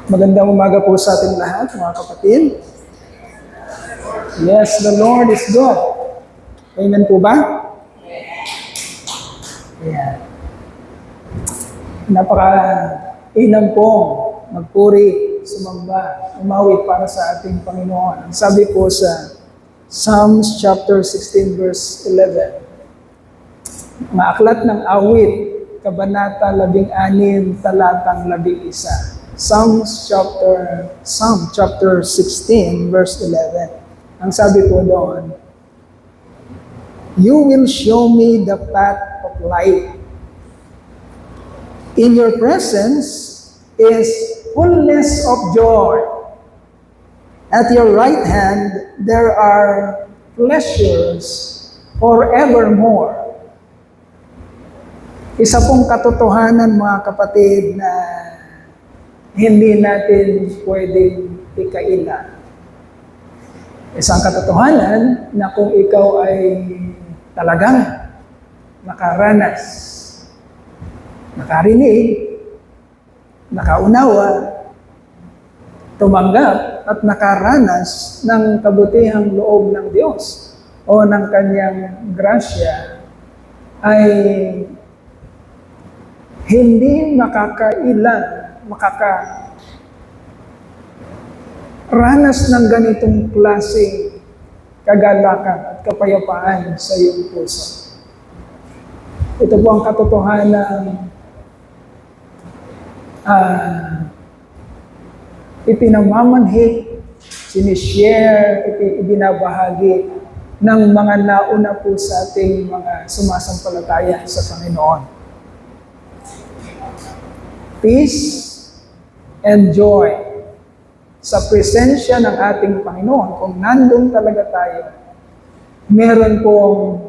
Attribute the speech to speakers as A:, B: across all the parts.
A: Magandang umaga po sa ating lahat, mga kapatid. Yes, the Lord is good. Amen po ba? Yeah. Napaka-inam po magpuri, sumamba, umawit para sa ating Panginoon. Ang sabi po sa Psalms chapter 16 verse 11, mga aklat ng awit, Kabanata 16, talatang 11. Psalm chapter 16, verse 11. Ang sabi po doon, "You will show me the path of life. In your presence is fullness of joy. At your right hand there are pleasures forevermore." Isa pong katotohanan, mga kapatid, na hindi natin pwedeng ikaila. Isang katotohanan na kung ikaw ay talagang nakaranas, nakarinig, nakaunawa, tumanggap at nakaranas ng kabutihang loob ng Diyos o ng Kanyang grasya, ay hindi makakaranas ng ganitong klaseng kagalakan at kapayapaan sa iyong puso. Ito po ang katotohanan ipinamamanhik, sinishare, ibinabahagi ng mga nauna po sa ating mga sumasampalataya sa Panginoon. Peace and joy sa presensya ng ating Panginoon. Kung nandun talaga tayo, meron pong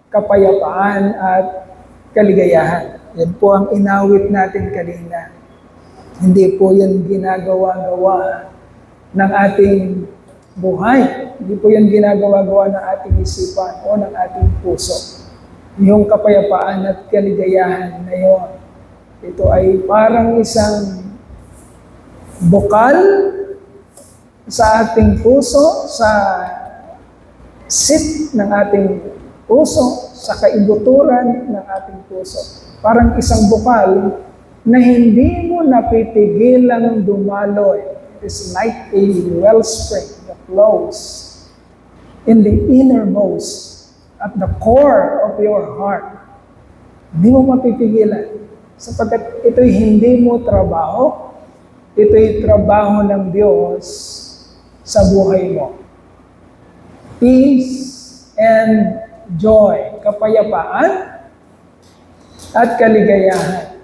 A: kapayapaan at kaligayahan. Yan po ang inawit natin kanina. Hindi po yan ginagawa-gawa ng ating buhay. Hindi po yan ginagawa-gawa ng ating isipan o ng ating puso. Yung kapayapaan at kaligayahan na yun, ito ay parang isang bukal sa ating puso, sa seat ng ating puso, sa kaibuturan ng ating puso. Parang isang bukal na hindi mo napipigilang dumaloy. It is like a wellspring that flows in the innermost, at the core of your heart. Hindi mo mapipigilan. Sapagkat ito'y hindi mo trabaho, ito'y trabaho ng Diyos sa buhay mo. Peace and joy, kapayapaan at kaligayahan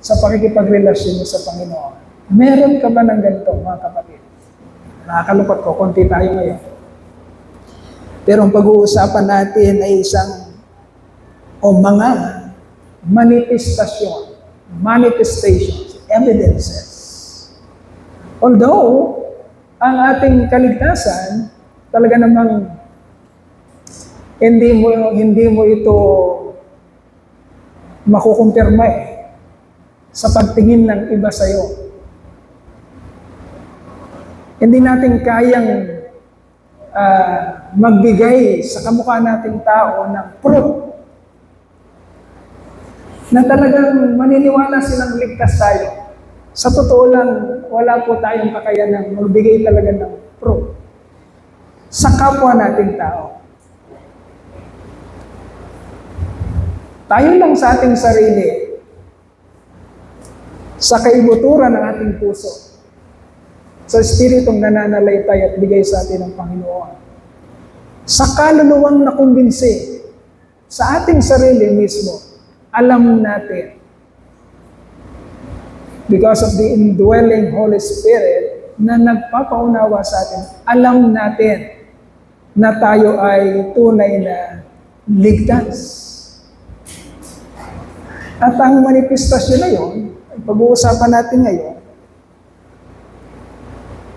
A: sa pakikipagrelasyon mo sa Panginoon. Meron ka ba ng ganito, mga kapatid? Nakakalungkot ko, konti tayo ngayon. Pero ang pag-uusapan natin ay mga manifestations, evidences. Although, ang ating kaligtasan, talaga namang hindi mo ito makukumpirma sa pagtingin ng iba sa'yo. Hindi natin kayang magbigay sa kamukha nating tao ng proof na talagang maniniwala silang ligtas tayo. Sa totoo lang, wala po tayong kakayanang magbigay talaga ng proof sa kapwa nating tao. Tayo lang sa ating sarili, sa kaibuturan ng ating puso, sa Espiritong nananalaytay at bigay sa atin ng Panginoon, sa kaluluwang nakumbinsi, sa ating sarili mismo, alam natin, because of the indwelling Holy Spirit na nagpapaunawa sa atin, alam natin na tayo ay tunay na ligtas. At ang manifestasyon na yun, pag-uusapan natin ngayon,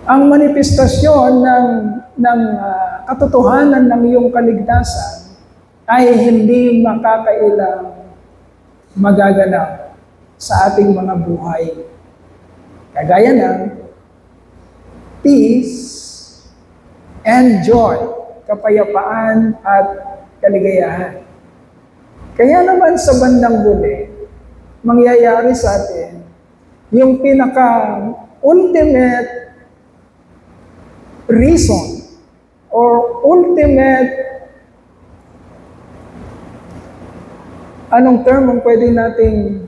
A: ang manifestasyon ng katotohanan ng iyong kaligtasan ay hindi makakailang magaganap sa ating mga buhay. Kagaya ng peace and joy, kapayapaan at kaligayahan. Kaya naman sa bandang huli, mangyayari sa atin yung pinaka-ultimate reason or ultimate, anong term ang pwede nating,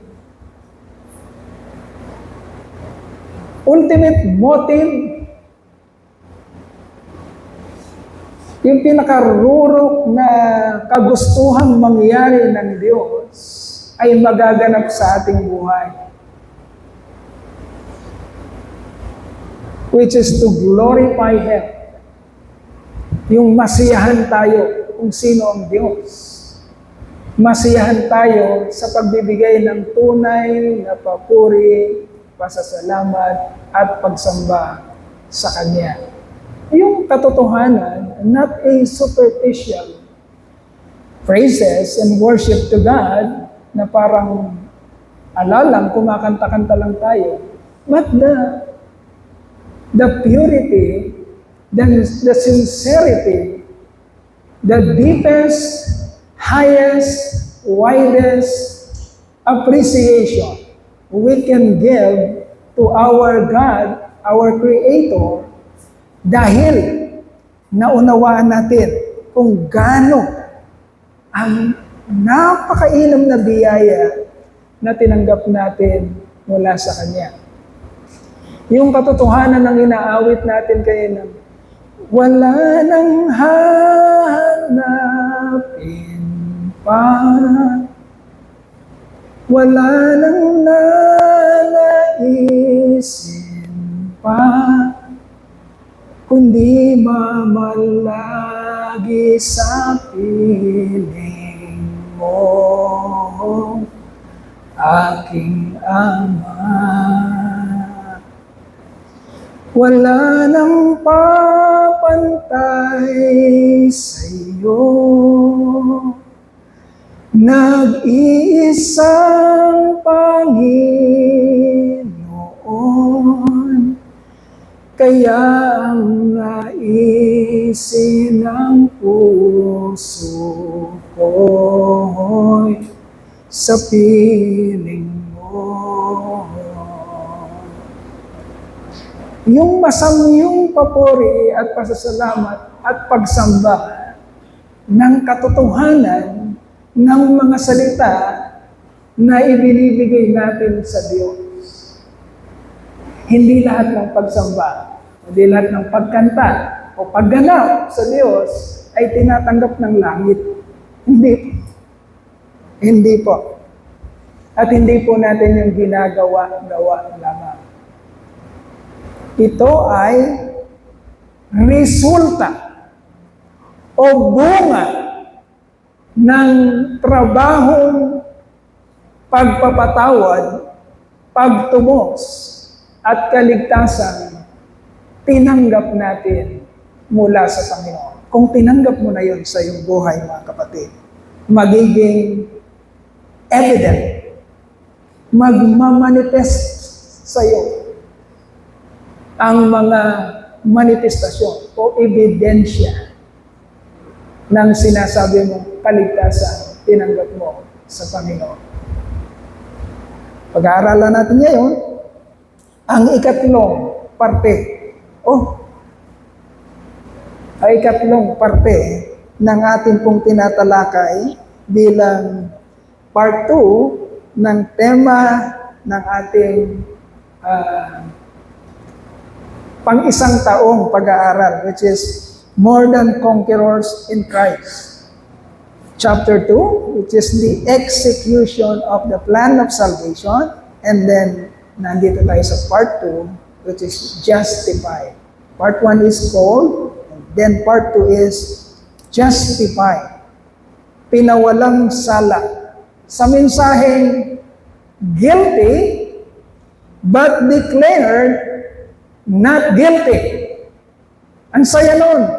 A: ultimate motive, yung pinakarurok na kagustuhang mangyari ng Diyos ay magaganap sa ating buhay. Which is to glorify Him. Yung masiyahan tayo kung sino ang Diyos. Masiyahan tayo sa pagbibigay ng tunay na papuri, pasasalamat at pagsamba sa Kanya. Yung katotohanan, not a superficial praises and worship to God na parang alalang, kumakanta-kanta lang tayo, but the purity, the sincerity, the deepest, highest, widest appreciation we can give to our God, our Creator, dahil naunawaan natin kung gaano ang napakainam na biyaya na tinanggap natin mula sa Kanya. Yung katotohanan ng inaawit natin kayo ng wala nang hanapin pa, wala nang nanaisin pa, kundi mamalagi sa piling mo, aking Ama. Wala nang papantay sa'yo, nag-iisang Panginoon, kaya ang naisin ng puso ko'y sa piling mo. Yung masamyong papuri at pasasalamat at pagsamba ng katotohanan ng mga salita na ibinibigay natin sa Diyos. Hindi lahat ng pagsamba, hindi lahat ng pagkanta o pagganap sa Diyos ay tinatanggap ng langit. Hindi. Hindi po. At hindi po natin yung ginagawa-gawa lamang. Ito ay resulta o bunga ng trabahong pagpapatawad, pagtumos, at kaligtasan tinanggap natin mula sa Panginoon. Kung tinanggap mo na yun sa iyong buhay, mga kapatid, magiging evident, magmamanifest sa iyo ang mga manifestasyon o ebidensya ng sinasabi mong kaligtasan tinanggap mo sa Panginoon. Pag-aaralan natin ngayon ang ikatlong parte ikatlong parte ng ating pong tinatalakay bilang part 2 ng tema ng ating pang-isang taong pag-aaral, which is More Than Conquerors in Christ. Chapter 2, which is the execution of the plan of salvation. And then, nandito tayo sa part 2, which is justified. Part 1 is called, and then part 2 is justified. Pinawalang sala. Sa mensaheng guilty, but declared not guilty. Ang saya nun.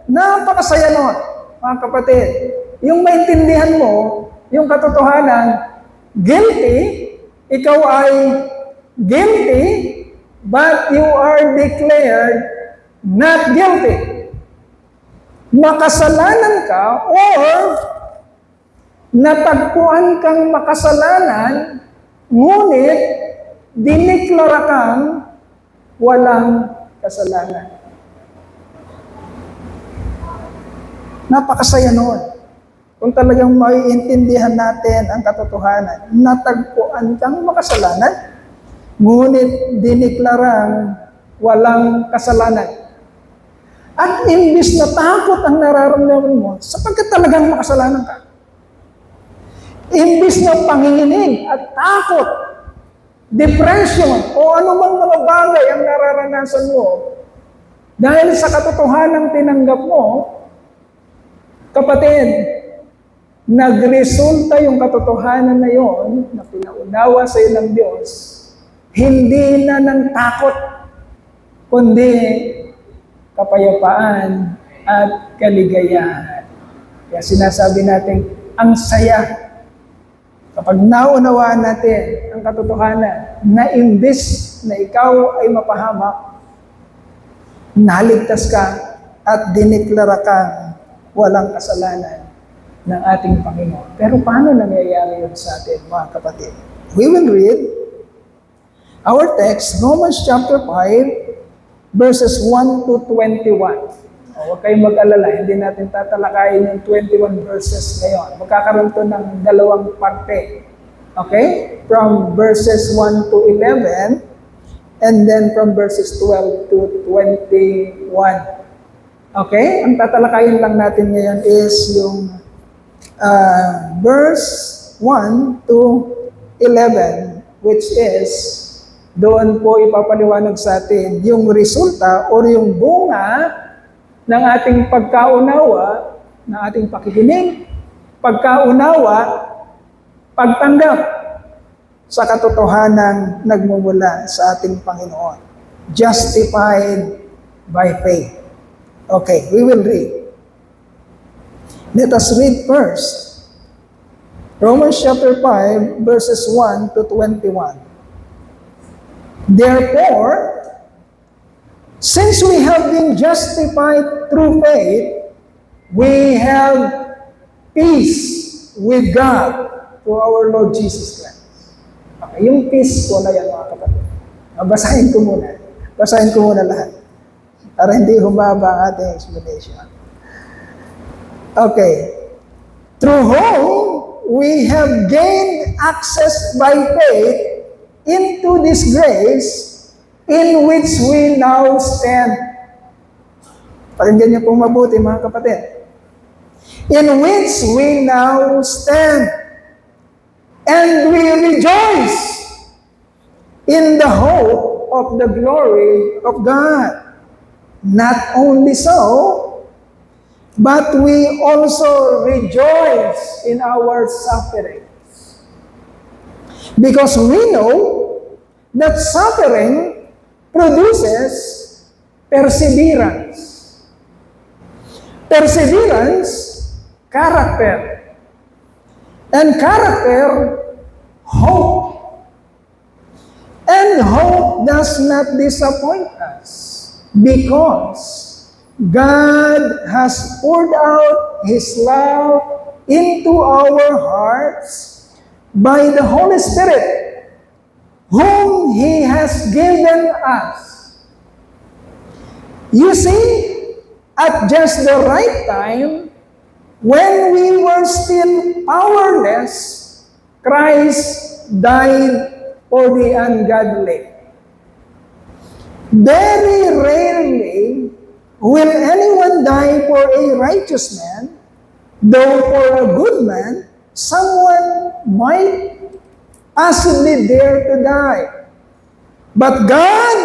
A: Napakasaya nun, mga kapatid. Yung maintindihan mo, yung katotohanan, guilty, ikaw ay guilty, but you are declared not guilty. Makasalanan ka or natagpuan kang makasalanan, ngunit diniklara kang walang kasalanan. Napakasaya noon. Kung talagang maiintindihan natin ang katotohanan, natagpuan kang makasalanan, ngunit diniklarang walang kasalanan. At imbis na takot ang nararamdaman mo, sapagkat talagang makasalanan ka. Imbis na panginginig at takot, depression, o anumang mga bagay ang nararanasan mo, dahil sa katotohanan tinanggap mo, kapatid, nagresulta yung katotohanan na yon na pinaunawa sa iyo ng Diyos, hindi na ng takot, kundi kapayapaan at kaligayahan. Kaya sinasabi natin, ang saya kapag naunawaan natin ang katotohanan na imbis na ikaw ay mapahamak, naligtas ka at diniklara kang walang kasalanan ng ating Panginoon. Pero paano nangyayari yun sa atin, mga kapatid? We will read our text, Romans chapter 5, verses 1 to 21. Huwag kayong mag-alala, hindi natin tatalakayin yung 21 verses ngayon. Magkakaroon to ng dalawang parte. Okay? From verses 1 to 11, and then from verses 12 to 21. Okay? Ang tatalakayin lang natin ngayon is yung verse 1 to 11, which is, doon po ipapaliwanag sa atin yung resulta o yung bunga ng ating pagkaunawa, ng ating pakikinig, pagkaunawa, pagtanggap sa katotohanan nagmumula sa ating Panginoon. Justified by faith. Okay, we will read. Let us read first. Romans chapter 5, verses 1 to 21. Therefore, since we have been justified through faith, we have peace with God through our Lord Jesus Christ. Okay, yung peace ko na yan, mga kapatid. Basahin ko muna. Basahin ko muna lahat. Para hindi humaba ang ating explanation. Okay. Through whom we have gained access by faith into this grace in which we now stand. Pakinggan niyo pong mabuti, mga kapatid. In which we now stand. And we rejoice in the hope of the glory of God. Not only so, but we also rejoice in our suffering. Because we know that suffering produces perseverance. Perseverance, character. And character, hope. And hope does not disappoint us because God has poured out His love into our hearts by the Holy Spirit, whom He has given us. You see, at just the right time, when we were still powerless, Christ died for the ungodly. Very rarely will anyone die for a righteous man, though for a good man, someone might possibly dare to die. But God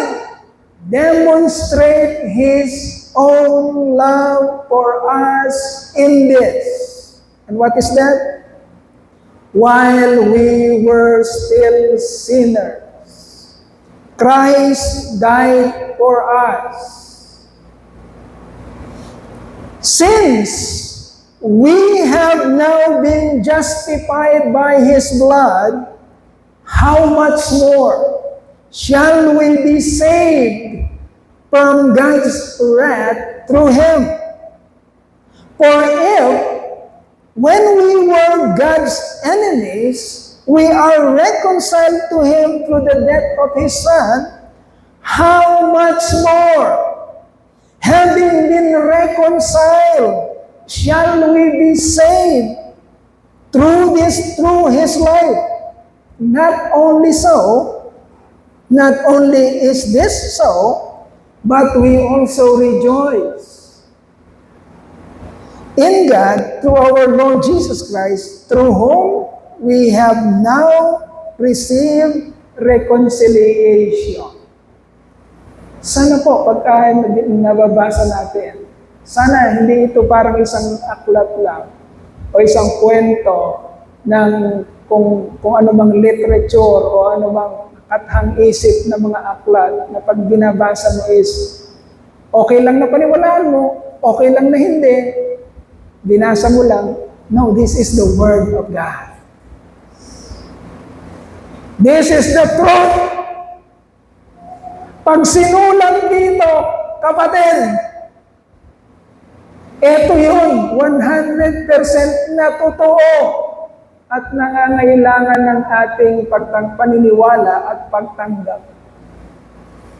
A: demonstrates His own love for us in this. And what is that? While we were still sinners, Christ died for us. Since we have now been justified by His blood, how much more shall we be saved from God's wrath through him. For if, when we were God's enemies, we are reconciled to him through the death of his Son, how much more, having been reconciled, shall we be saved through his life? Not only is this so, but we also rejoice in God through our Lord Jesus Christ, through whom we have now received reconciliation. Sana po, pagka nababasa natin, sana hindi ito parang isang aklat lang o isang kwento ng kung ano bang literature o ano bang kathang isip na mga aklat na pag binabasa mo is okay lang na paniwalaan mo, okay lang na hindi, binasa mo lang. No, this is the Word of God. This is the truth. Pag sinulat dito, kapatid, ito yun, 100% na totoo at nangangailangan ng ating paniniwala at pagtanggap.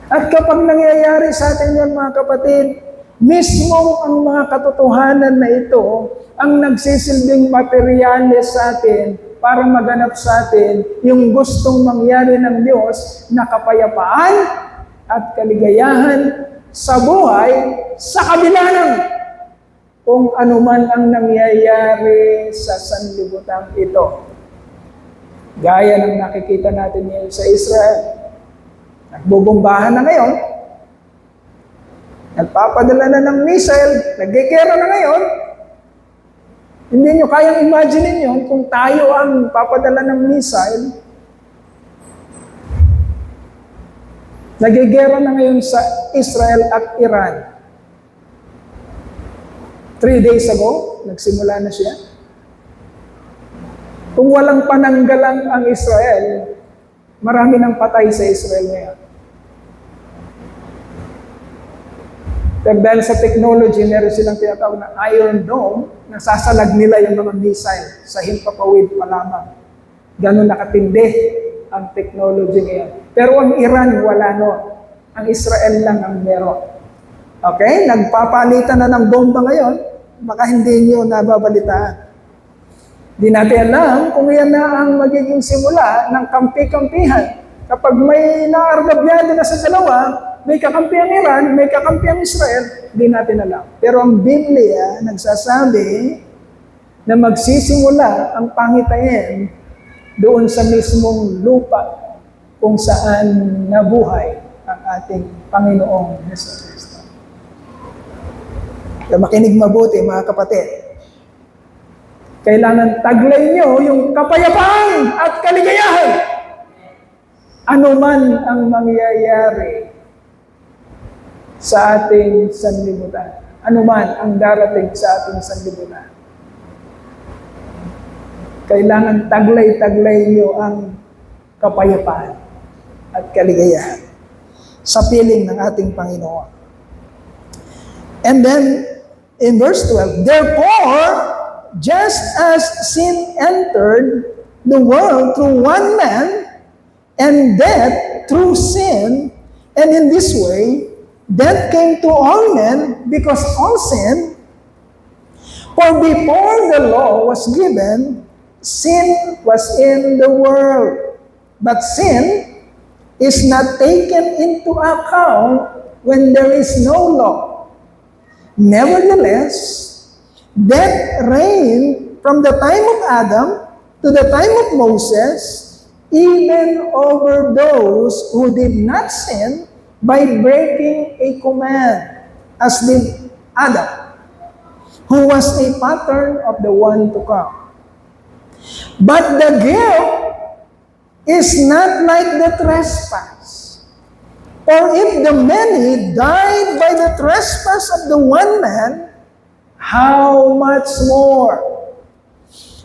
A: At kapag nangyayari sa atin yan, mga kapatid, mismo ang mga katotohanan na ito ang nagsisilbing materyales sa atin para maganap sa atin yung gustong mangyari ng Diyos na kapayapaan at kaligayahan sa buhay sa kabila ng kung anuman ang nangyayari sa sanlibutan ito. Gaya ng nakikita natin ngayon sa Israel. Nagbubombahan na ngayon. Nagpapadala na ng missile. Nagkikera na ngayon. Hindi nyo kayang imagine yun kung tayo ang papadala ng missile. Nagigera na ngayon sa Israel at Iran. 3 days ago, nagsimula na siya. Kung walang pananggalang ang Israel, marami nang patay sa Israel ngayon. Pero dahil sa technology, meron silang tinatawag na Iron Dome, nasasalag nila yung mga missile sa himpapawid pa lamang. Ganun nakatindi ang technology ngayon. Pero ang Iran, wala nun. Ang Israel lang ang meron. Okay? Nagpapalitan na ng bomba ngayon. Baka hindi nyo nababalitaan. Di natin alam kung yan na ang magiging simula ng kampi-kampihan. Kapag may naargabyado na sa dalawa, may kakampi ang Iran, may kakampi ang Israel, di natin alam. Pero ang Biblia nagsasabi na magsisimula ang pangitayin doon sa mismong lupa kung saan nabuhay ang ating Panginoong Hesus Kristo. Kaya makinig mabuti, mga kapatid. Kailangan taglay nyo yung kapayapaan at kaligayahan. Ano man ang mangyayari sa ating sanlibutan. Ano man ang darating sa ating sanlibutan. Kailangan taglay-taglay nyo ang kapayapaan at kaligayahan sa piling ng ating Panginoon. And then, in verse 12, therefore, just as sin entered the world through one man, and death through sin, and in this way, death came to all men because all sinned. For before the law was given, sin was in the world. But sin is not taken into account when there is no law. Nevertheless, death reigned from the time of Adam to the time of Moses, even over those who did not sin by breaking a command, as did Adam, who was a pattern of the one to come. But the guilt is not like the trespass. For if the many died by the trespass of the one man, how much more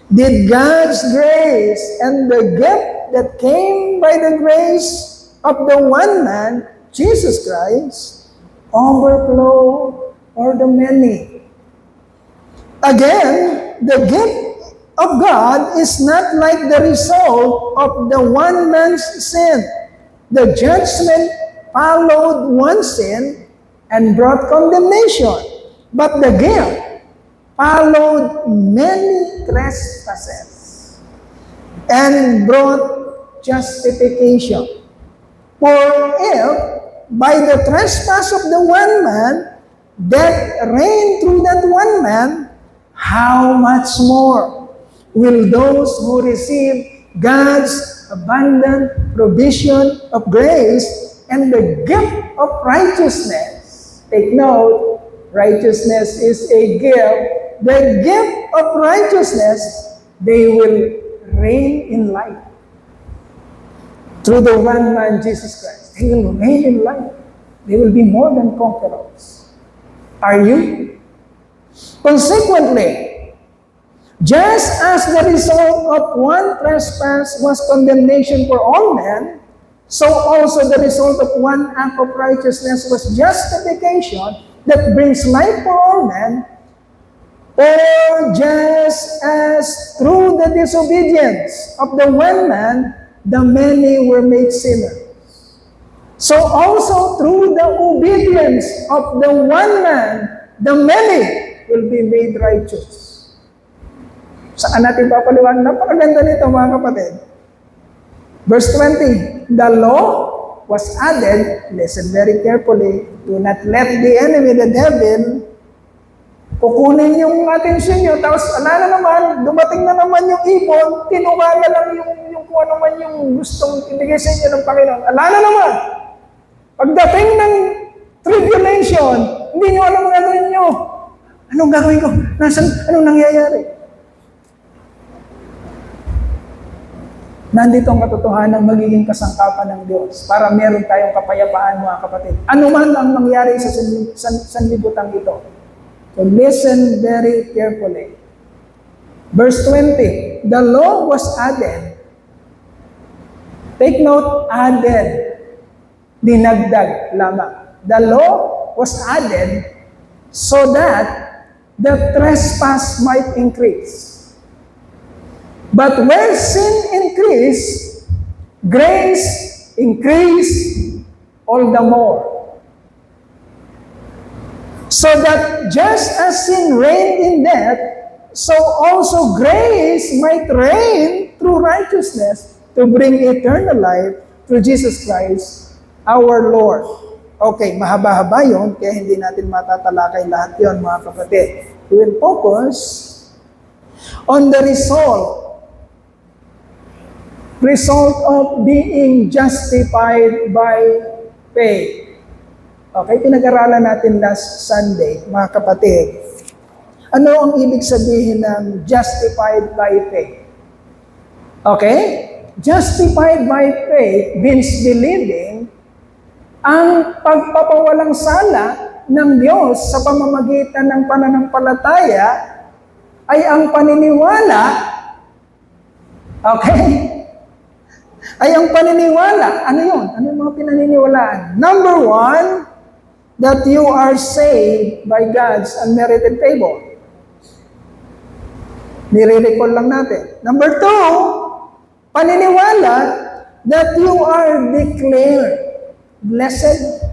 A: did God's grace and the gift that came by the grace of the one man, Jesus Christ, overflow for the many. Again, the gift of God is not like the result of the one man's sin. The judgment followed one sin and brought condemnation, but the gift followed many trespasses and brought justification. For if by the trespass of the one man, death reigned through that one man, how much more will those who receive God's abundant provision of grace and the gift of righteousness? Take note, righteousness is a gift. The gift of righteousness, they will reign in life. Through the one man, Jesus Christ, they will reign in life. They will be more than conquerors. Are you? Consequently, just as the result of one trespass was condemnation for all men, so also the result of one act of righteousness was justification that brings life for all men. Or just as through the disobedience of the one man, the many were made sinners, so also through the obedience of the one man, the many will be made righteous. Saan natin papaliwan? Napakaganda nito mga kapatid. Verse 20, the law was added, listen very carefully, do not let the enemy, the devil, kukunin yung atensyon nyo, tapos ala na naman, dumating na naman yung ibon, tinuwa na lang yung kung ano man yung gustong ibigay sa inyo ng Panginoon. Ala na naman, pagdating ng tribulation, hindi nyo alam ang gagawin nyo. Anong gagawin ko? Anong nangyayari? Nandito ang katotohanan ng magiging kasangkapan ng Diyos para meron tayong kapayapaan, mga kapatid. Ano man ang mangyari sa sanlibutan ito. So listen very carefully. Verse 20, the law was added. Take note, added. Dinagdag lamang. The law was added so that the trespass might increase. But where sin increased, grace increased all the more. So that just as sin reigned in death, so also grace might reign through righteousness to bring eternal life through Jesus Christ, our Lord. Okay, mahaba-haba yun, kaya hindi natin matatalakay lahat yun, mga kapatid. We will focus on the result of being justified by faith. Okay, pinag-aralan natin last Sunday, mga kapatid. Ano ang ibig sabihin ng justified by faith? Okay? Justified by faith means believing ang pagpapawalang sala ng Diyos sa pamamagitan ng pananampalataya ay ang paniniwala, okay? Ay ang paniniwala. Ano yun? Ano yung mga pinaniniwalaan? Number one, that you are saved by God's unmerited favor. Nire-recall lang natin. Number two, paniniwala that you are declared blessed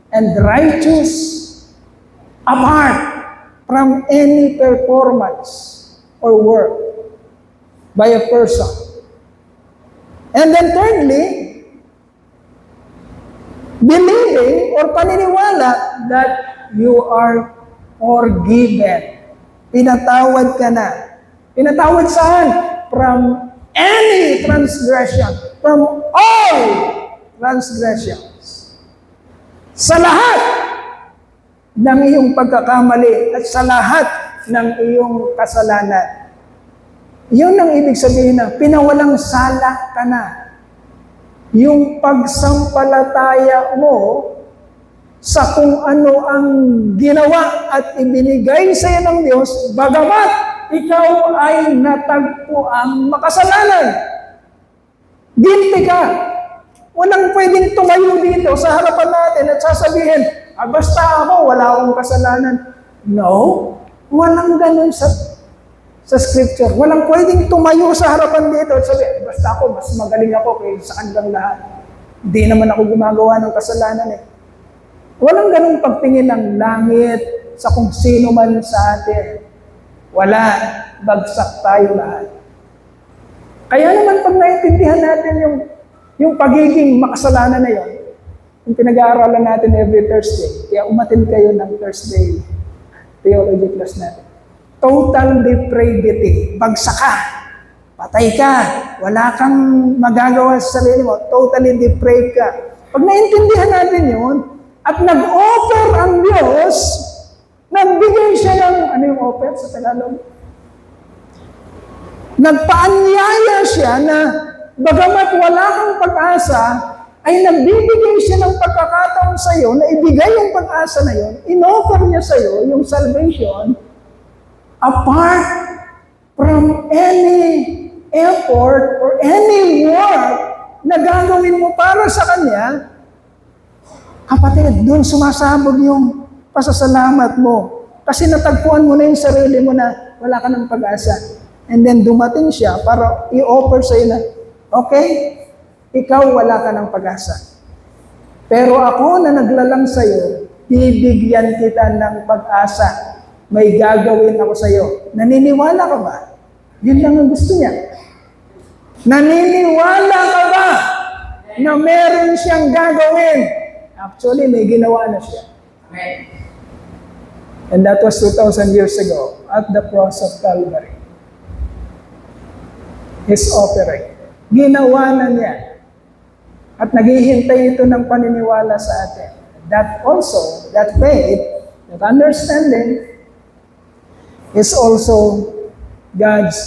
A: and righteous apart from any performance or work by a person. And then thirdly, believing or paniniwala that you are forgiven. Pinatawad ka na. Pinatawad saan? From any transgression. From all transgressions. Sa lahat ng iyong pagkakamali at sa lahat ng iyong kasalanan. Yun ang ibig sabihin na pinawalang sala ka na. Yung pagsampalataya mo sa kung ano ang ginawa at ibinigay sa iyo ng Diyos, bagamat ikaw ay natagpo ang makasalanan. Guilty ka. Walang pwedeng tumayo dito sa harapan natin at sasabihin, basta ako, wala akong kasalanan. No, walang ganun sa scripture. Walang pwedeng tumayo sa harapan dito at sabihin, basta ako, mas magaling ako kaysa sa kanilang lahat. Hindi naman ako gumagawa ng kasalanan eh. Walang ganung pagtingin ng langit sa kung sino man sa atin. Wala, bagsak tayo lahat. Kaya naman pag naiintindihan natin yung pagiging makasalanan na yun, yung pinag-aaralan natin every Thursday, kaya umatin kayo ng Thursday theology class natin. Total depravity, bagsak ka, patay ka, wala kang magagawa sa sarili mo, totally depraved ka. Pag naiintindihan natin yun, at nag-offer ang Diyos, nagbigay siya ng, ano yung offer sa Tagalog? Nagpaanyaya siya na bagamat wala kang pag-asa, ay nagbibigay siya ng pagkakataon sa iyo na ibigay yung pag-asa na yun, in-offer niya sa iyo yung salvation apart from any effort or any work na gagawin mo para sa Kanya. Kapatid, doon sumasabog yung pasasalamat mo. Kasi natagpuan mo na yung sarili mo na wala ka ng pag-asa. And then dumating siya para i-offer sa'yo na, okay, ikaw wala ka ng pag-asa. Pero ako na naglalang sa'yo, bibigyan kita ng pag-asa. May gagawin ako sa'yo. Naniniwala ka ba? Yun lang ang gusto niya. Naniniwala ka ba na meron siyang gagawin? Actually, may ginawa na siya. And that was 2,000 years ago at the cross of Calvary. His offering. Ginawa na niya. At naghihintay ito ng paniniwala sa atin. That also, that faith, that understanding, is also God's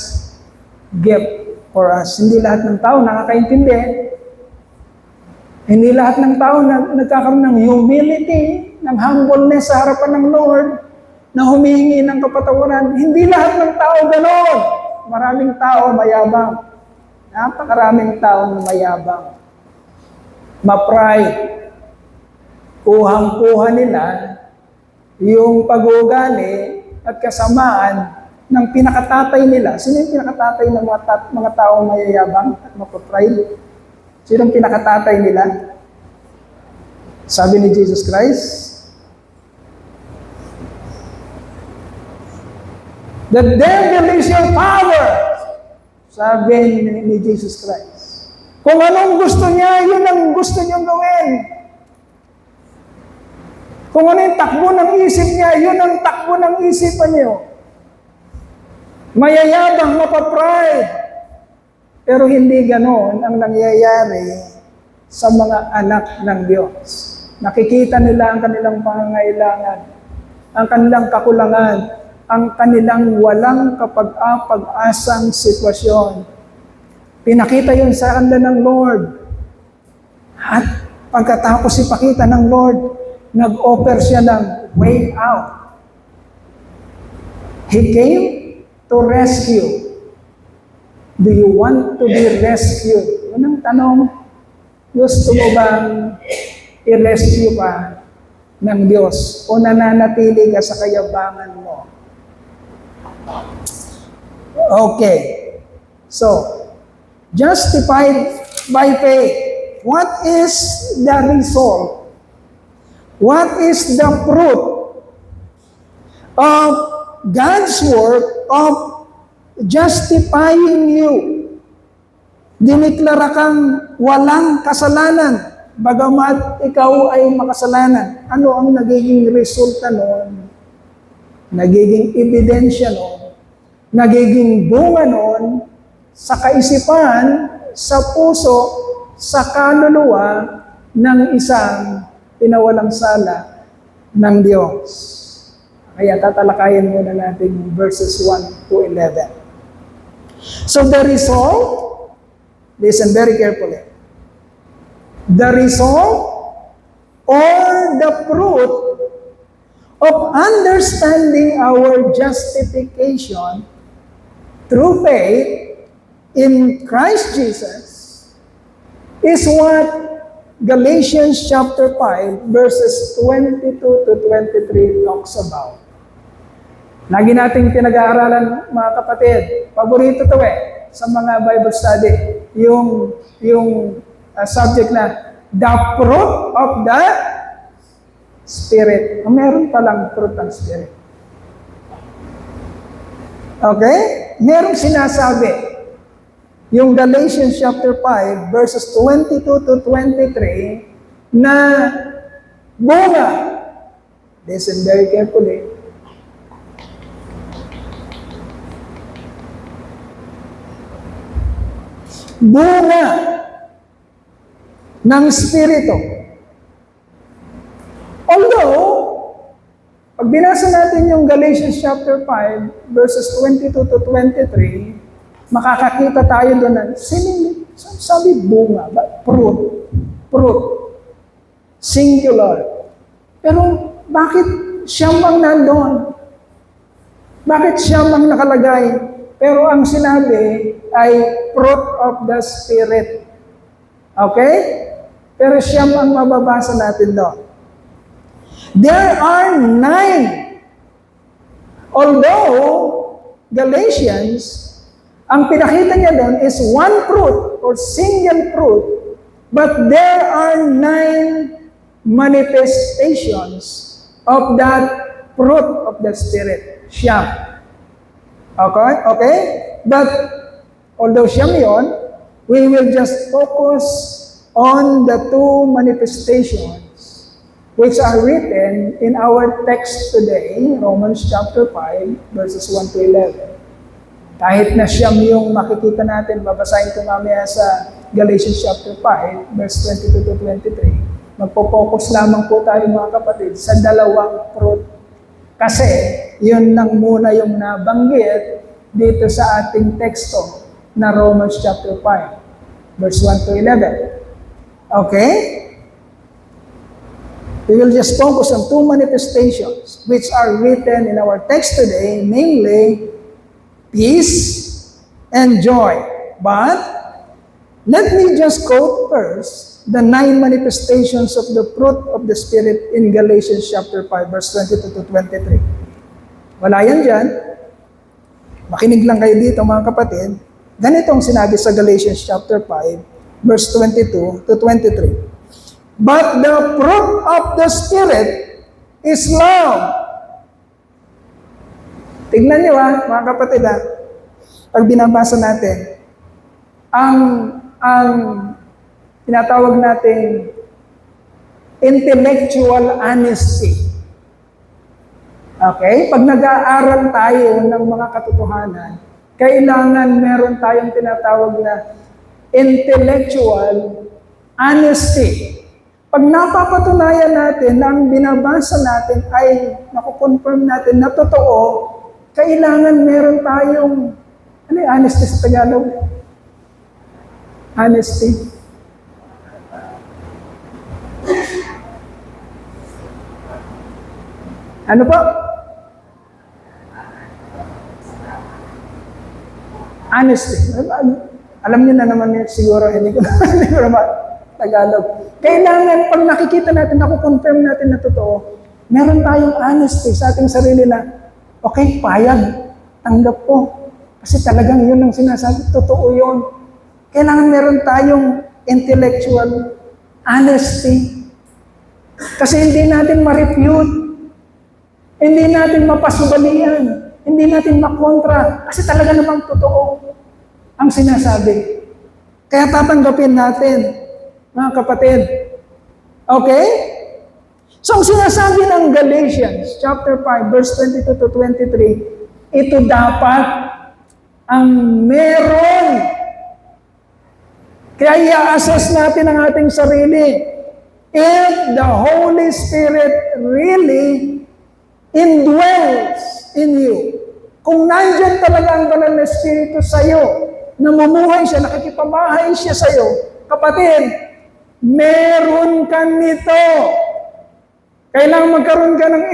A: gift for us. Hindi lahat ng tao nakakaintindi. Hindi lahat ng tao nagkakaroon ng humility, ng humbleness sa harapan ng Lord, na humihingi ng kapatawaran. Hindi lahat ng tao ganoon. Maraming tao mayabang. Napakaraming tao na mayabang. Ma-pride. Kuhang-kuha nila yung pag-uugali at kasamaan ng pinakatatay nila. Sino yung pinakatatay ng mga tao mayayabang at ma-pride? Sino yung pinakatatay nila? Sabi ni Jesus Christ, the devil is your power. Sabi ni Jesus Christ. Kung anong gusto niya, yun ang gusto niyong gawin. Kung ano yung takbo ng isip niya, yun ang takbo ng isipan niyo. Mayayabang, mapapride. Pero hindi ganoon ang nangyayari sa mga anak ng Diyos. Nakikita nila ang kanilang pangangailangan, ang kanilang kakulangan, ang kanilang walang kapag-apag-asang sitwasyon. Pinakita yun sa kanila ng Lord. At pagkatapos ipakita ng Lord, nag-offer siya ng way out. He came to rescue. Do you want to be rescued? Yun ang tanong. Gusto mo bang i-rescue ka ng Diyos o nananatili ka sa kayabangan mo? Okay. So, justified by faith. What is the result? What is the fruit of God's work of justifying you? Diniklara kang walang kasalanan, bagamat ikaw ay makasalanan. Ano ang nagiging resulta noon? Nagiging ebidensya noon? Nagiging bunga noon sa kaisipan, sa puso, sa kaluluwa ng isang pinawalang sala ng Diyos. Kaya tatalakayin muna natin verses 1 to 11. So the result, listen very carefully. The result or the fruit of understanding our justification through faith in Christ Jesus is what Galatians chapter 5, verses 22 to 23 talks about. Lagi nating pinag-aaralan, mga kapatid. Paborito to sa mga Bible study. Yung subject na, the fruit of the Spirit. Meron palang fruit ng Spirit. Okay? Merong sinasabi. Yung Galatians chapter 5, verses 22 to 23, na bunga. Listen very carefully. Bunga ng Espiritu. Although, pag binasa natin yung Galatians chapter 5, verses 22 to 23, makakakita tayo doon na, sabi bunga, fruit, singular. Pero bakit siyam ang nandun? Bakit siyam ang nakalagay? Pero ang sinabi ay fruit of the Spirit. Okay? Pero siyam ang mababasa natin doon. There are 9. Although, Galatians, ang pinakita niya doon is one fruit or single fruit, but there are 9 manifestations of that fruit of the Spirit. Siyam. Okay? But, although siyam yun, we will just focus on the 2 manifestations which are written in our text today, Romans chapter 5, verses 1 to 11. Kahit na siyam yung makikita natin, babasahin ko mamaya sa Galatians chapter 5, verse 22 to 23. Magpo-focus lamang po tayo mga kapatid sa dalawang fruit. Kasi yun lang muna yung nabanggit dito sa ating teksto na Romans chapter 5, verse 1 to 11. Okay? We will just focus on 2 manifestations which are written in our text today, namely, peace and joy. But let me just quote first the 9 manifestations of the fruit of the Spirit in Galatians chapter 5, verse 22 to 23. Wala yan dyan. Makinig lang kayo dito mga kapatid. Ganito ang sinabi sa Galatians chapter 5, verse 22 to 23. But the fruit of the Spirit is love. Tignan niyo mga kapatid pag binabasa natin, ang tinatawag natin intellectual honesty. Okay? Pag nag-aaral tayo ng mga katotohanan, kailangan meron tayong tinatawag na intellectual honesty. Pag napapatunayan natin na ang binabasa natin ay nakukonfirm natin na totoo, kailangan meron tayong, ano yung honesty sa Tagalog? Honesty. Ano po? Honesty. Alam niyo na naman yun, siguro, hindi ko naman Tagalog. Kailangan, pag nakikita natin, nakukonfirm natin na totoo, meron tayong honesty sa ating sarili na, okay, payag, tanggap ko. Kasi talagang yun ang sinasabi, totoo yun. Kailangan meron tayong intellectual honesty. Kasi hindi natin ma-refute. Hindi natin mapasubalian. Hindi natin makontra. Kasi talaga namang totoo ang sinasabi. Kaya tatanggapin natin, mga kapatid. Okay? So, ang sinasabi ng Galatians, chapter 5, verse 22 to 23, ito dapat ang meron. Kaya i-assess natin ang ating sarili. If the Holy Spirit really indwells in you, kung nandyan talaga ang banal na Espiritu sa'yo, namumuhay siya, nakikipamahay siya sa'yo, kapatid, meron ka nito. Kailangan magkaroon ka ng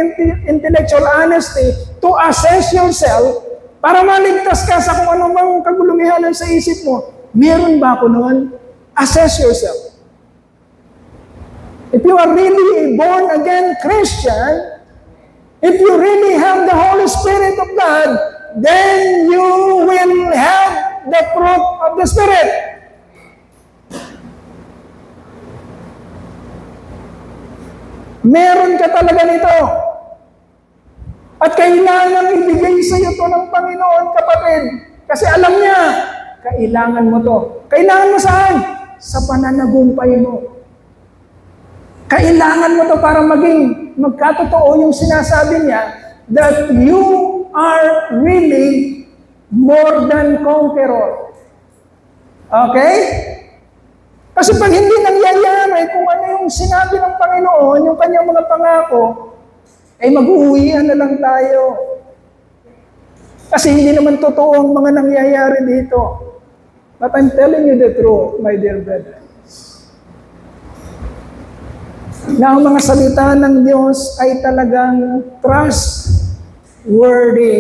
A: intellectual honesty to assess yourself para maligtas ka sa kung anumang kagulumihanan sa isip mo. Meron ba ako noon? Assess yourself. If you are really a born-again Christian, if you really have the Holy Spirit of God, then you will have the fruit of the Spirit. Meron ka talaga nito. At kailangan ibigay sa iyo ito ng Panginoon, kapatid. Kasi alam niya, kailangan mo to. Kailangan mo saan? Sa pananagumpay mo. Kailangan mo to para magkatotoo yung sinasabi niya that you are really more than conqueror. Okay? Kasi pag hindi nangyayari kung ano yung sinabi ng Panginoon, yung kanyang mga pangako, ay mag-uwian na lang tayo. Kasi hindi naman totoo ang mga nangyayari dito. But I'm telling you the truth, my dear brethren. Na ang mga salita ng Diyos ay talagang trustworthy,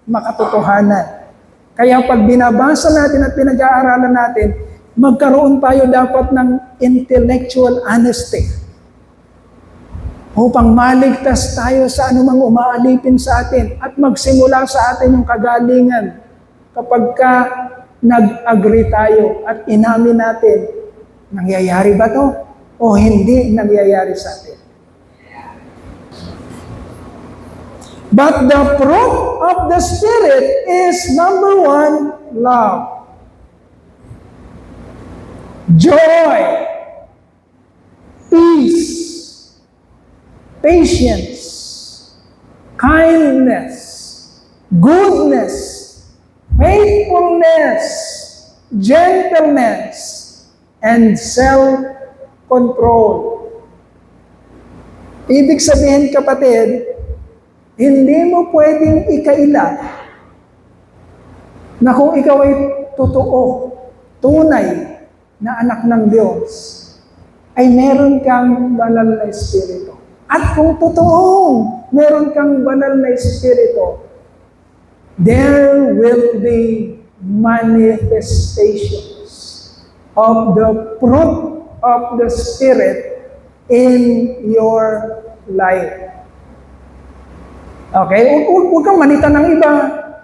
A: makatotohanan. Kaya pag binabasa natin at pinag-aaralan natin, magkaroon tayo dapat ng intellectual honesty upang maligtas tayo sa anumang umaalipin sa atin at magsimula sa atin yung kagalingan kapag nag-agree tayo at inamin natin, nangyayari ba to? O hindi nangyayari sa atin. But the fruit of the Spirit is number 1, love. Joy, peace, patience, kindness, goodness, faithfulness, gentleness, and self-control. Ibig sabihin, kapatid, hindi mo pwedeng ikaila na kung ikaw ay totoo, tunay na anak ng Diyos, ay meron kang banal na espiritu. At kung totoong meron kang banal na espiritu, there will be manifestations of the fruit of the Spirit in your life. Okay? Huwag kang manita ng iba.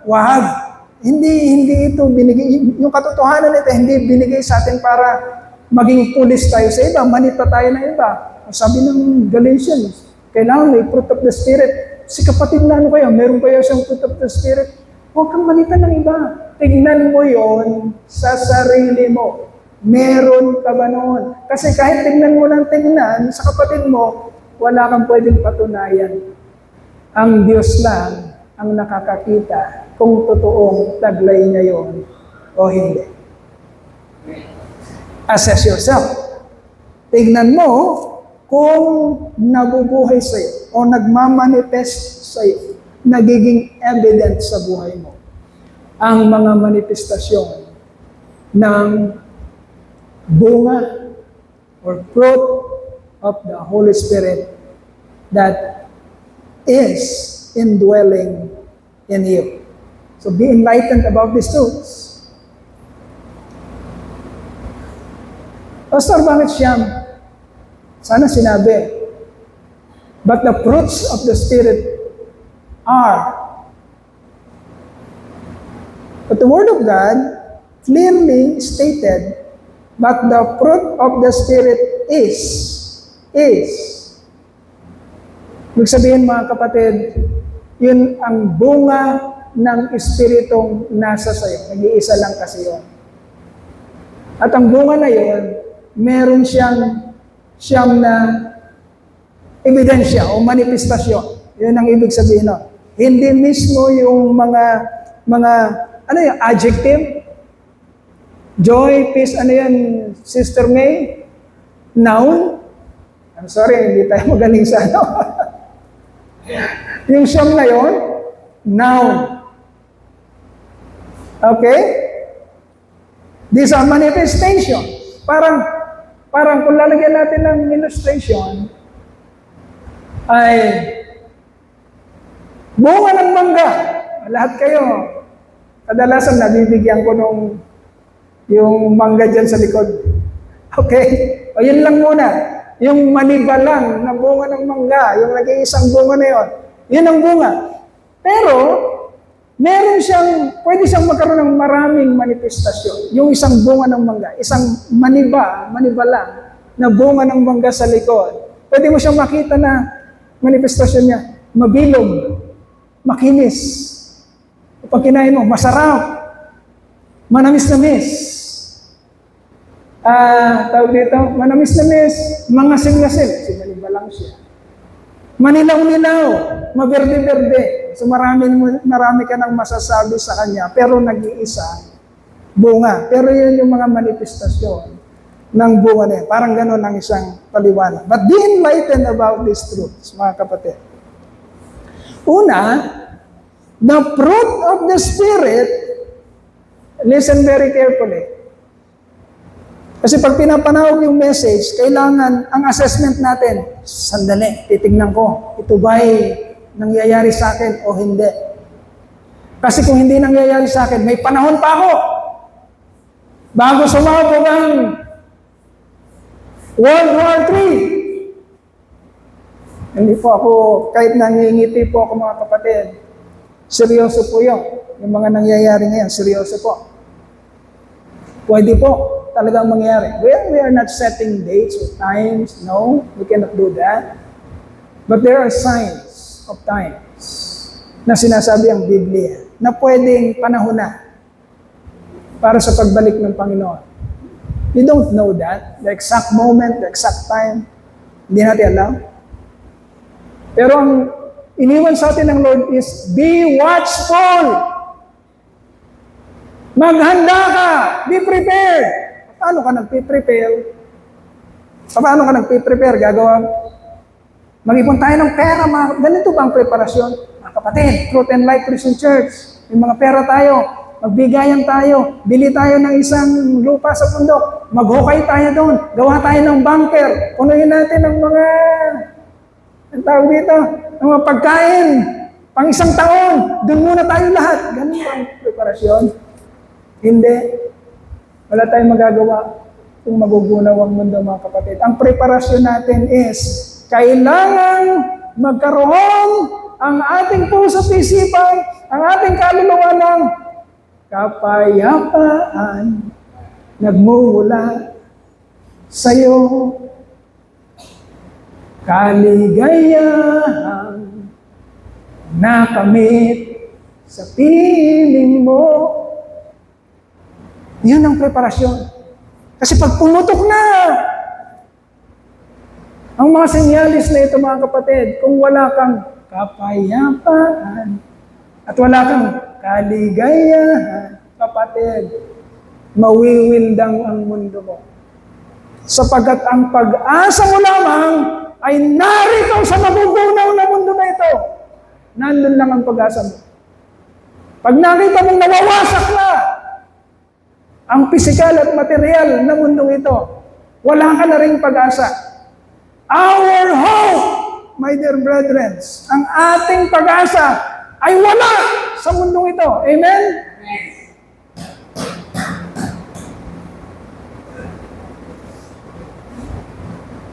A: Wag. Hindi ito binigay, yung katotohanan nito, hindi binigay sa atin para maging pulis tayo sa iba, manita tayo ng iba. Sabi ng Galatians, kailangan may fruit of the Spirit. Si kapatid na ano kayo, meron kayo siyang fruit of the Spirit. Huwag kang manita ng iba. Tignan mo yon sa sarili mo. Meron ka ba noon? Kasi kahit tignan mo ng tignan sa kapatid mo, wala kang pwedeng patunayan. Ang Diyos lang ang nakakakita kung totoong taglay niya yon o hindi. Assess yourself. Tignan mo kung nabubuhay sa iyo o nagmamanifest sa iyo, nagiging evident sa buhay mo ang mga manifestasyon ng bunga or fruit of the Holy Spirit that is indwelling in you. So be enlightened about these truths. Pastor, bakit siyam? Sana sinabi. But the fruits of the Spirit are. But the Word of God clearly stated, but the fruit of the Spirit is. Ibig sabihin, mga kapatid, yun ang bunga ng Espiritong nasa sayo. Nag-iisa lang kasi yun. At ang bunga na yun, meron siyang na ebidensya o manifestasyon. Yun ang ibig sabihin nun. Hindi mismo yung mga ano yung adjective? Joy, peace, ano yan, Sister May? Noun? I'm sorry, hindi tayo magaling sa ano. Yung siyam na yun, noun. Okay? These are manifestations. Parang kung lalagyan natin ng illustration, ay bunga ng mangga. Lahat kayo, kadalasan nabibigyan ko yung mangga dyan sa likod. Okay? O yun lang muna. Yung manibalang na bunga ng mangga, yung nag-iisang bunga na yun, yun ang bunga. Pero, pwede siyang magkaroon ng maraming manifestasyon. Yung isang bunga ng mangga, isang manibalang na bunga ng mangga sa likod. Pwede mo siyang makita na manifestasyon niya, mabilog, makinis. Pag kinain mo, masarap, manamis-namis. Tawag dito, manamis-namis, mangasim-ngasim. Si manibalang siya. Manilaw-nilaw, maberde-berde. So marami ka nang masasabi sa kanya, pero nag-iisa, bunga. Pero yun yung mga manifestasyon ng bunga na yun. Parang ganun ang isang paliwanag. But be enlightened about these truths, mga kapatid. Una, the fruit of the Spirit, listen very carefully. Kasi pag pinapanahog yung message, kailangan ang assessment natin, sandali, titignan ko, ito ba'y nangyayari sa akin o hindi? Kasi kung hindi nangyayari sa akin, may panahon pa ako. Bago sumabog ang World War III. Hindi po ako, kahit nangingiti po ako mga kapatid, seryoso po yun. Yung mga nangyayari ngayon, seryoso po. Pwede po talagang mangyari. We are not setting dates or times. No, we cannot do that. But there are signs of times na sinasabi ang Biblia na pwedeng panahon na para sa pagbalik ng Panginoon. We don't know that. The exact moment, the exact time, hindi natin alam. Pero ang iniwan sa atin ng Lord is, be watchful. Maghanda ka. Be prepared. Paano ka nagpiprepare? Paano ka nagpiprepare? Mag-ipon tayo ng pera. Ganito ba ang preparasyon? Mga kapatid, Truth and Life Christian Church, may mga pera tayo, magbigayan tayo, bili tayo ng isang lupa sa bundok, maghukay tayo doon, gawa tayo ng bunker, punuin natin ng mga, ang tawag dito, ng mga pagkain, pang isang taon, doon muna tayo lahat. Ganito ang preparasyon. Hindi. Wala tayong magagawa kung magugunaw ang mundo, mga kapatid. Ang preparasyon natin is, kailangan magkaroon ang ating puso't isipan, ang ating kaluluwa ng kapayapaan nagmumula sa iyo. Kaligayahan nakamit sa piling mo. Yun ang preparasyon. Kasi pag pumutok na ang mga senyalis na ito, mga kapatid, kung wala kang kapayapaan at wala kang kaligayahan, kapatid, mawiwildang ang mundo mo. Sapagkat ang pag-asa mo lamang ay narito sa magugunaw na mundo na ito. Nandun lang ang pag-asa mo. Pag nakita mong nawawasak na ang pisikal at material na mundong ito, wala ka na rin pag-asa. Our hope, my dear brethren, ang ating pag-asa ay wala sa mundong ito. Amen?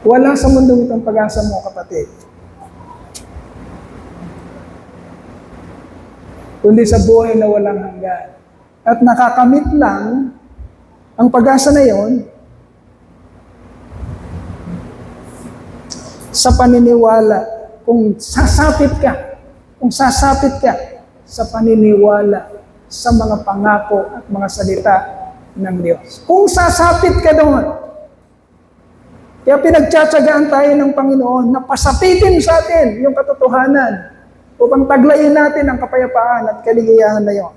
A: Wala sa mundong itong pag-asa mo, kapatid. Kundi sa buhay na walang hanggan. At nakakamit lang ang pag-asa na yon sa paniniwala. Kung sasapit ka sa paniniwala sa mga pangako at mga salita ng Diyos. Kung sasapit ka doon, kaya pinagtsatsagaan tayo ng Panginoon na pasapitin sa atin yung katotohanan upang taglayin natin ang kapayapaan at kaligayahan na yon.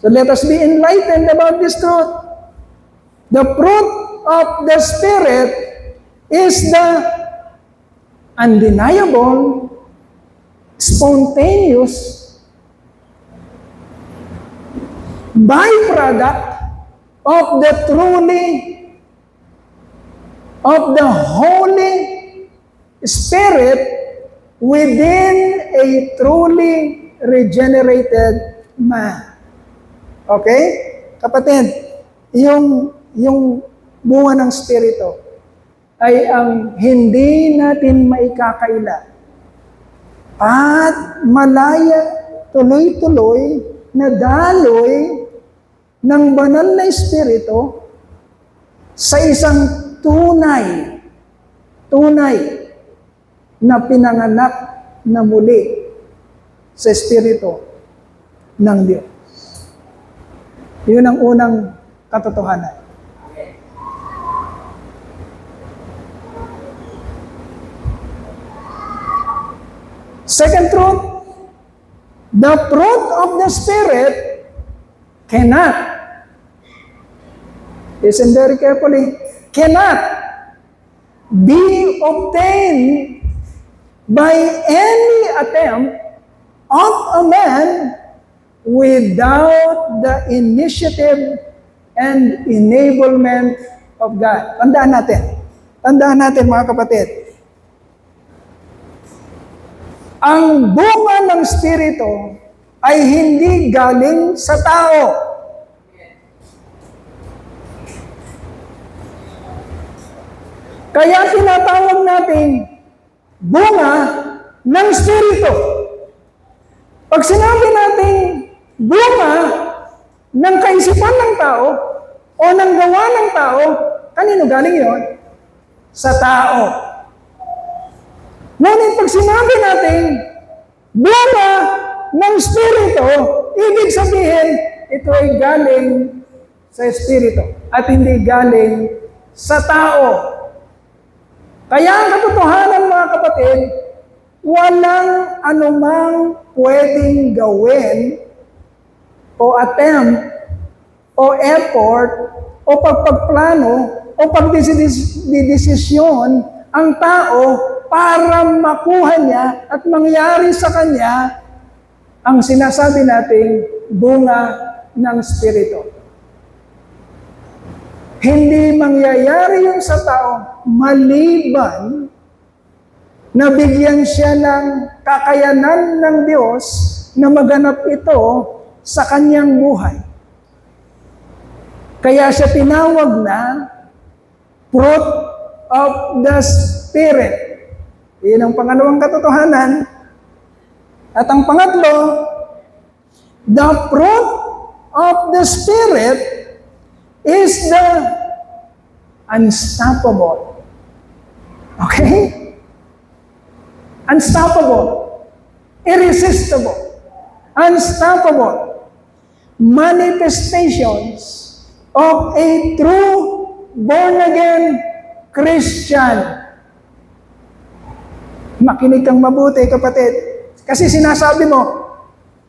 A: So let us be enlightened about this truth. The fruit of the Spirit is the undeniable, spontaneous byproduct of the Holy Spirit within a truly regenerated man. Okay? Kapatid, yung bunga ng Espiritu, ay ang hindi natin maikakaila at malaya tuloy-tuloy na daloy ng banal na Espiritu sa isang tunay na pinanganak na muli sa Espiritu ng Diyos. Yun ang unang katotohanan. Second truth, the fruit of the Spirit cannot, listen very carefully, cannot be obtained by any attempt of a man without the initiative and enablement of God. Tandaan natin mga kapatid. Ang bunga ng Espiritu ay hindi galing sa tao. Kaya tinatawag natin bunga ng Espiritu. Pag sinabi natin bunga ng kaisipan ng tao o ng gawa ng tao, kanino galing yon? Sa tao. Ngunit pag sinabi natin bunga ng Espiritu, ibig sabihin ito ay galing sa Espiritu at hindi galing sa tao. Kaya ang katotohanan mga kapatid, walang anumang pwedeng gawin o attempt o effort o pagpagplano o pagdesisyon ang tao para makuha niya at mangyari sa kanya ang sinasabi nating bunga ng Espiritu. Hindi mangyayari yun sa tao maliban na bigyan siya ng kakayanan ng Diyos na maganap ito sa kanyang buhay. Kaya siya tinawag na fruit of the Spirit. Iyan ang pangalawang katotohanan. At ang pangatlo, the fruit of the Spirit is the unstoppable. Okay? Unstoppable. Irresistible. Unstoppable. Manifestations of a true born-again Christian. Makinig kang mabuti, kapatid. Kasi sinasabi mo,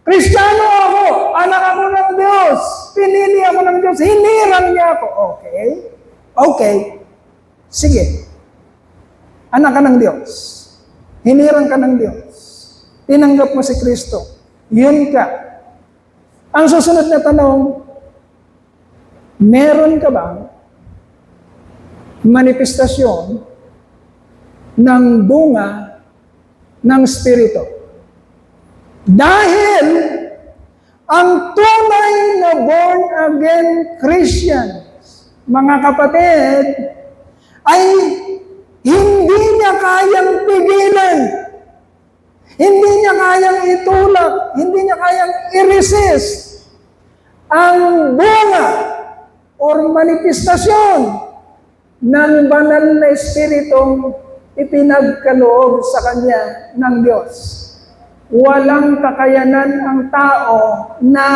A: Kristiyano ako, anak ako ng Diyos, pinili ako ng Diyos, hinirang niya ako. Okay. Sige. Anak ka ng Diyos. Hinirang ka ng Diyos. Tinanggap mo si Kristo. Yun ka. Ang susunod na tanong, meron ka bang manifestasyon ng bunga ng Espiritu? Dahil ang tunay na born-again Christians, mga kapatid, ay hindi niya kayang pigilan, hindi niya kayang itulak, hindi niya kayang i-resist ang bunga or manifestasyon ng banal na Espiritong ipinagkaloob sa kanya ng Diyos. Walang kakayanan ang tao na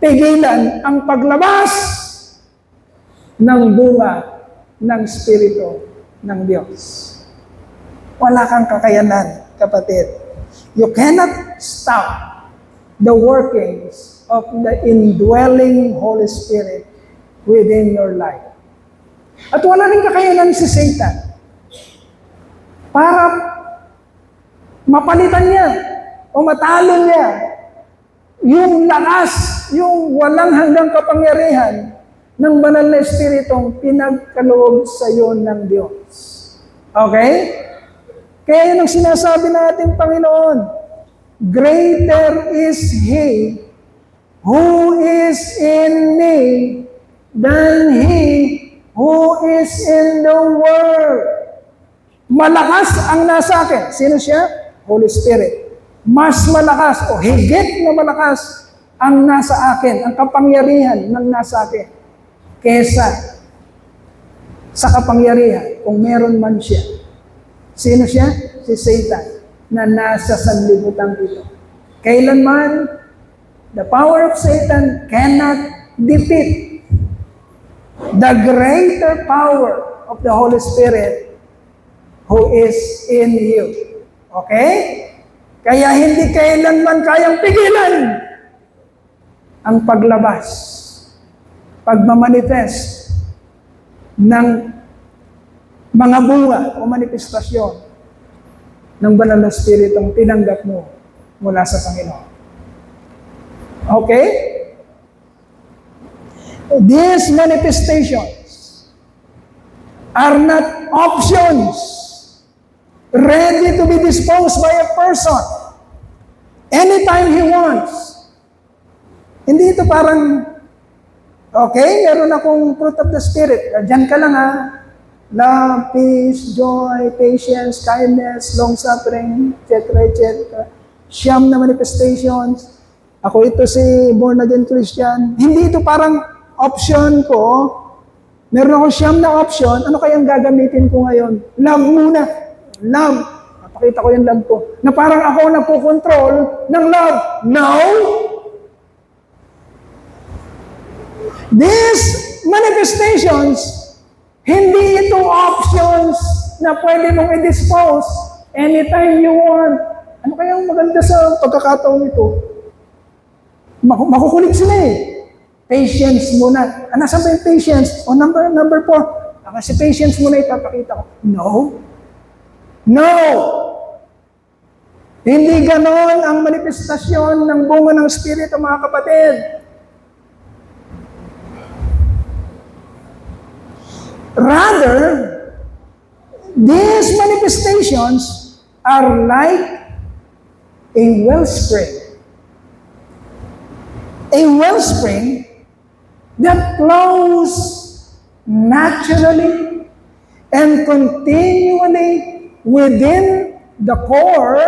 A: pigilan ang paglabas ng bunga ng Espiritu ng Diyos. Wala kang kakayanan, kapatid. You cannot stop the workings of the indwelling Holy Spirit within your life. At wala rin kakayanan si Satan para mapalitan niya o matalo niya yung lakas, yung walang hanggang kapangyarihan ng banal na Espiritong pinagkaloob sa iyo ng Diyos. Okay? Kaya yun ang sinasabi natin, Panginoon, greater is He who is in me than he who is in the world. Malakas ang nasa akin. Sino siya? Holy Spirit. Mas malakas o higit na malakas ang nasa akin, ang kapangyarihan ng nasa akin, kesa sa kapangyarihan kung meron man siya. Sino siya? Si Satan na nasa sanlibutan ito. Kailanman, the power of Satan cannot defeat the greater power of the Holy Spirit who is in you. Okay? Kaya hindi kailanman kayang pigilan ang paglabas, pagmamanifest ng mga bunga o manifestasyon ng banal na Espiritong tinanggap mo mula sa Panginoon. Okay? These manifestations are not options ready to be disposed by a person anytime he wants. Hindi ito parang, okay, meron akong fruit of the Spirit. Diyan ka lang ha. Love, peace, joy, patience, kindness, long-suffering, etc., etc. Siyam na manifestations. Ako ito si born-again Christian. Hindi ito parang option ko. Meron ako siyam na option. Ano kayang gagamitin ko ngayon? Love muna. Love. Napakita ko yung love ko. Na parang ako napokontrol ng love. No! These manifestations, hindi ito options na pwede mong i-dispose anytime you want. Ano kayang maganda sa pagkakataon ito? Makukulit sila eh. Patience muna. Nasaan ba yung patience? O number 4. Kasi patience muna ipapakita ko. No. No! Hindi ganon ang manifestasyon ng bunga ng Espiritu, mga kapatid. Rather, these manifestations are like a wellspring. A wellspring that flows naturally and continually within the core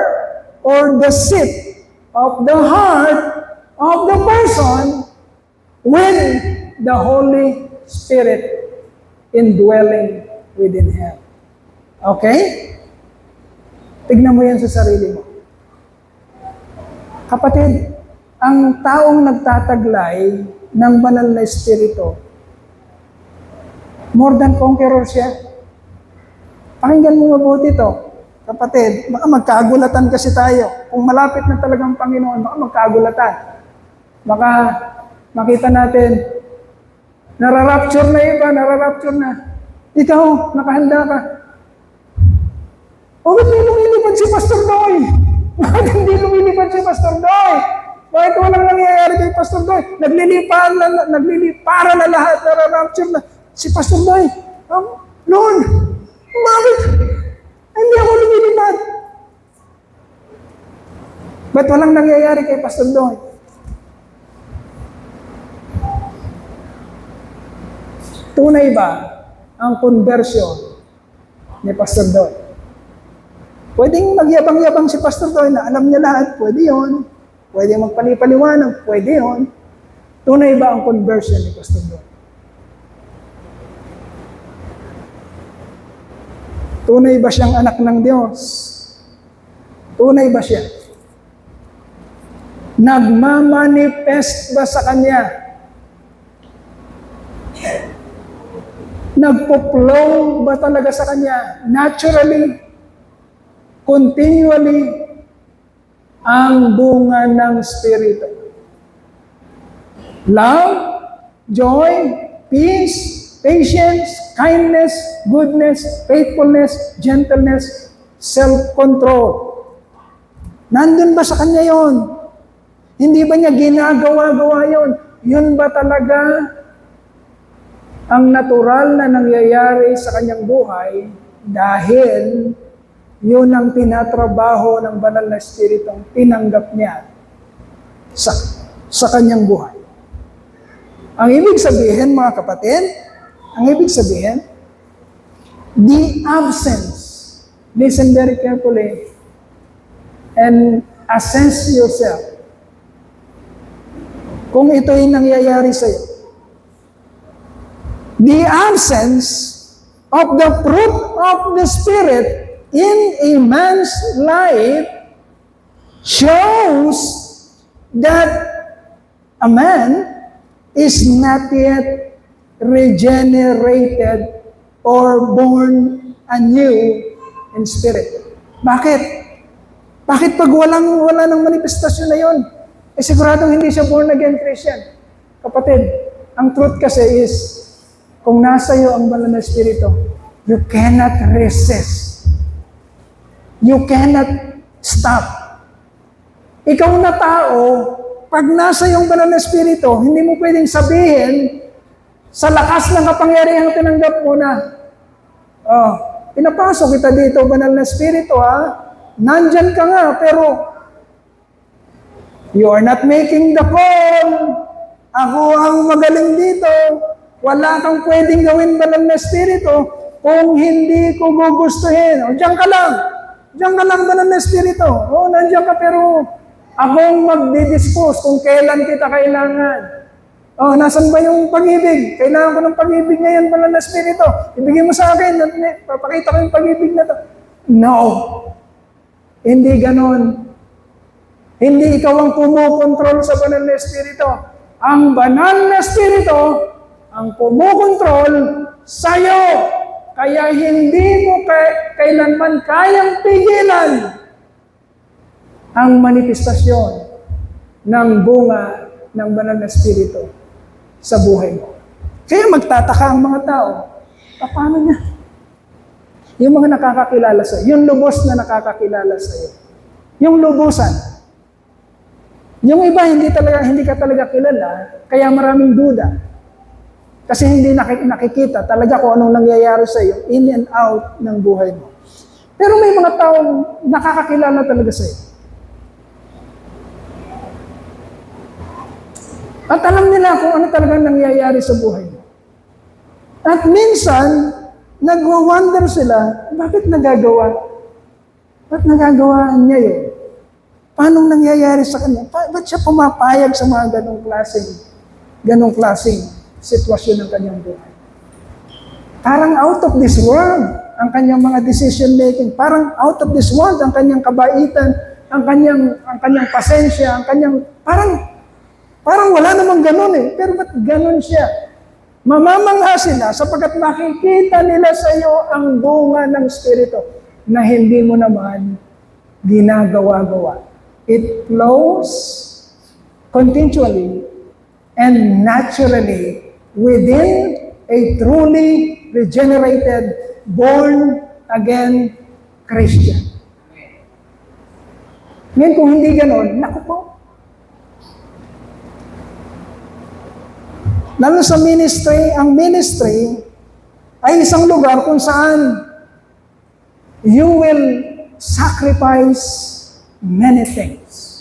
A: or the seat of the heart of the person with the Holy Spirit indwelling within him. Okay? Tignan mo yan sa sarili mo. Kapatid, ang taong nagtataglay ng banal na Espiritu, more than conqueror siya. Pakinggan mo mabuti ito. Kapatid, baka magkagulatan kasi tayo. Kung malapit na talagang Panginoon, baka magkagulatan. Baka makita natin, nararapture na iba, nararapture na. Ikaw, nakahanda ka. O, ba't hindi lumilipad si Pastor Doy? Bakit hindi lumilipad si Pastor Doy? Bakit walang nangyayari kay Pastor Doy? Naglilipara na lahat, nararapture na. Si Pastor Doy, Lord, bakit? Hindi ako lumilipad. Ba't walang nangyayari kay Pastor Doy? Tunay ba ang conversion ni Pastor Doy? Pwedeng magyabang-yabang si Pastor Doy na alam niya lahat, pwede yun. Pwede magpalipaliwanag, pwede yun. Tunay ba ang conversion ni Pastor Doy? Tunay ba siyang anak ng Diyos? Tunay ba siya? Nagmamanifest ba sa Kanya? Nagpo-flow ba talaga sa Kanya? Naturally, continually, ang bunga ng Espiritu. Love, joy, peace, patience, kindness, goodness, faithfulness, gentleness, self-control. Nandun ba sa Kanya yon? Hindi ba niya ginagawa-gawa yon? Yun ba talaga ang natural na nangyayari sa kanyang buhay dahil yun ang tinatrabaho ng banal na Espiritong tinanggap niya sa kanyang buhay. Ang ibig sabihin, mga kapatid, Ang ibig sabihin, the absence, listen very carefully, and assess yourself. Kung ito'y nangyayari sa iyo, the absence of the fruit of the Spirit in a man's life shows that a man is not yet regenerated or born anew in spirit. Bakit? Bakit pag wala ng manifestasyon na yon? Eh siguradong hindi siya born again Christian. Kapatid, ang truth kasi is, kung nasa iyo ang banal na Espiritu, you cannot resist. You cannot stop. Ikaw na tao, pag nasa iyong banal na Espiritu, hindi mo pwedeng sabihin, sa lakas ng kapangyarihang tinanggap mo na, pinapasok kita dito, banal na Espiritu, nandyan ka nga, pero you are not making the call. Ako ang magaling dito. Wala kang pwedeng gawin banal na Espiritu kung hindi ko gugustuhin. O, diyan ka lang. Diyan ka lang banal na Espiritu. O, nandiyan ka pero akong magdidispose kung kailan kita kailangan. O, nasan ba yung pag-ibig? Kailangan ko ng pag-ibig ngayon banal na Espiritu. Ibigay mo sa akin. Papakita ko yung pag-ibig na to. No. Hindi ganon. Hindi ikaw ang kumukontrol sa banal na Espiritu. Ang banal na Espiritu ang kumukontrol sa'yo. Kaya hindi mo kailanman kayang pigilan ang manifestasyon ng bunga ng banal na Espiritu sa buhay mo. Kaya magtataka ang mga tao, paano niya? Yung mga nakakakilala sa'yo, yung lubos na nakakakilala sa'yo, yung lubusan. Yung iba, hindi ka talaga kilala, kaya maraming duda. Kasi hindi nakikita talaga kung anong nangyayari sa iyo in and out ng buhay mo. Pero may mga taong nakakakilala talaga sa iyo. At alam nila kung ano talaga nangyayari sa buhay mo. At minsan, nagwa-wonder sila, bakit nagagawa? Ba't nagagawa niya yun? Paano nangyayari sa kanya? Ba't siya pumapayag sa mga ganong klaseng sitwasyon ng kanyang buhay? Parang out of this world ang kanyang mga decision making. Parang out of this world ang kanyang kabaitan, ang kanyang pasensya, parang wala namang ganun eh. Pero ba't ganun siya? Mamamangha sila sapagkat makikita nila sa iyo ang bunga ng Espiritu na hindi mo naman ginagawa-gawa. It flows continually and naturally within a truly regenerated, born-again Christian. Ngayon, kung hindi ganon, naku po. Lalo sa ministry, ang ministry ay isang lugar kung saan you will sacrifice many things.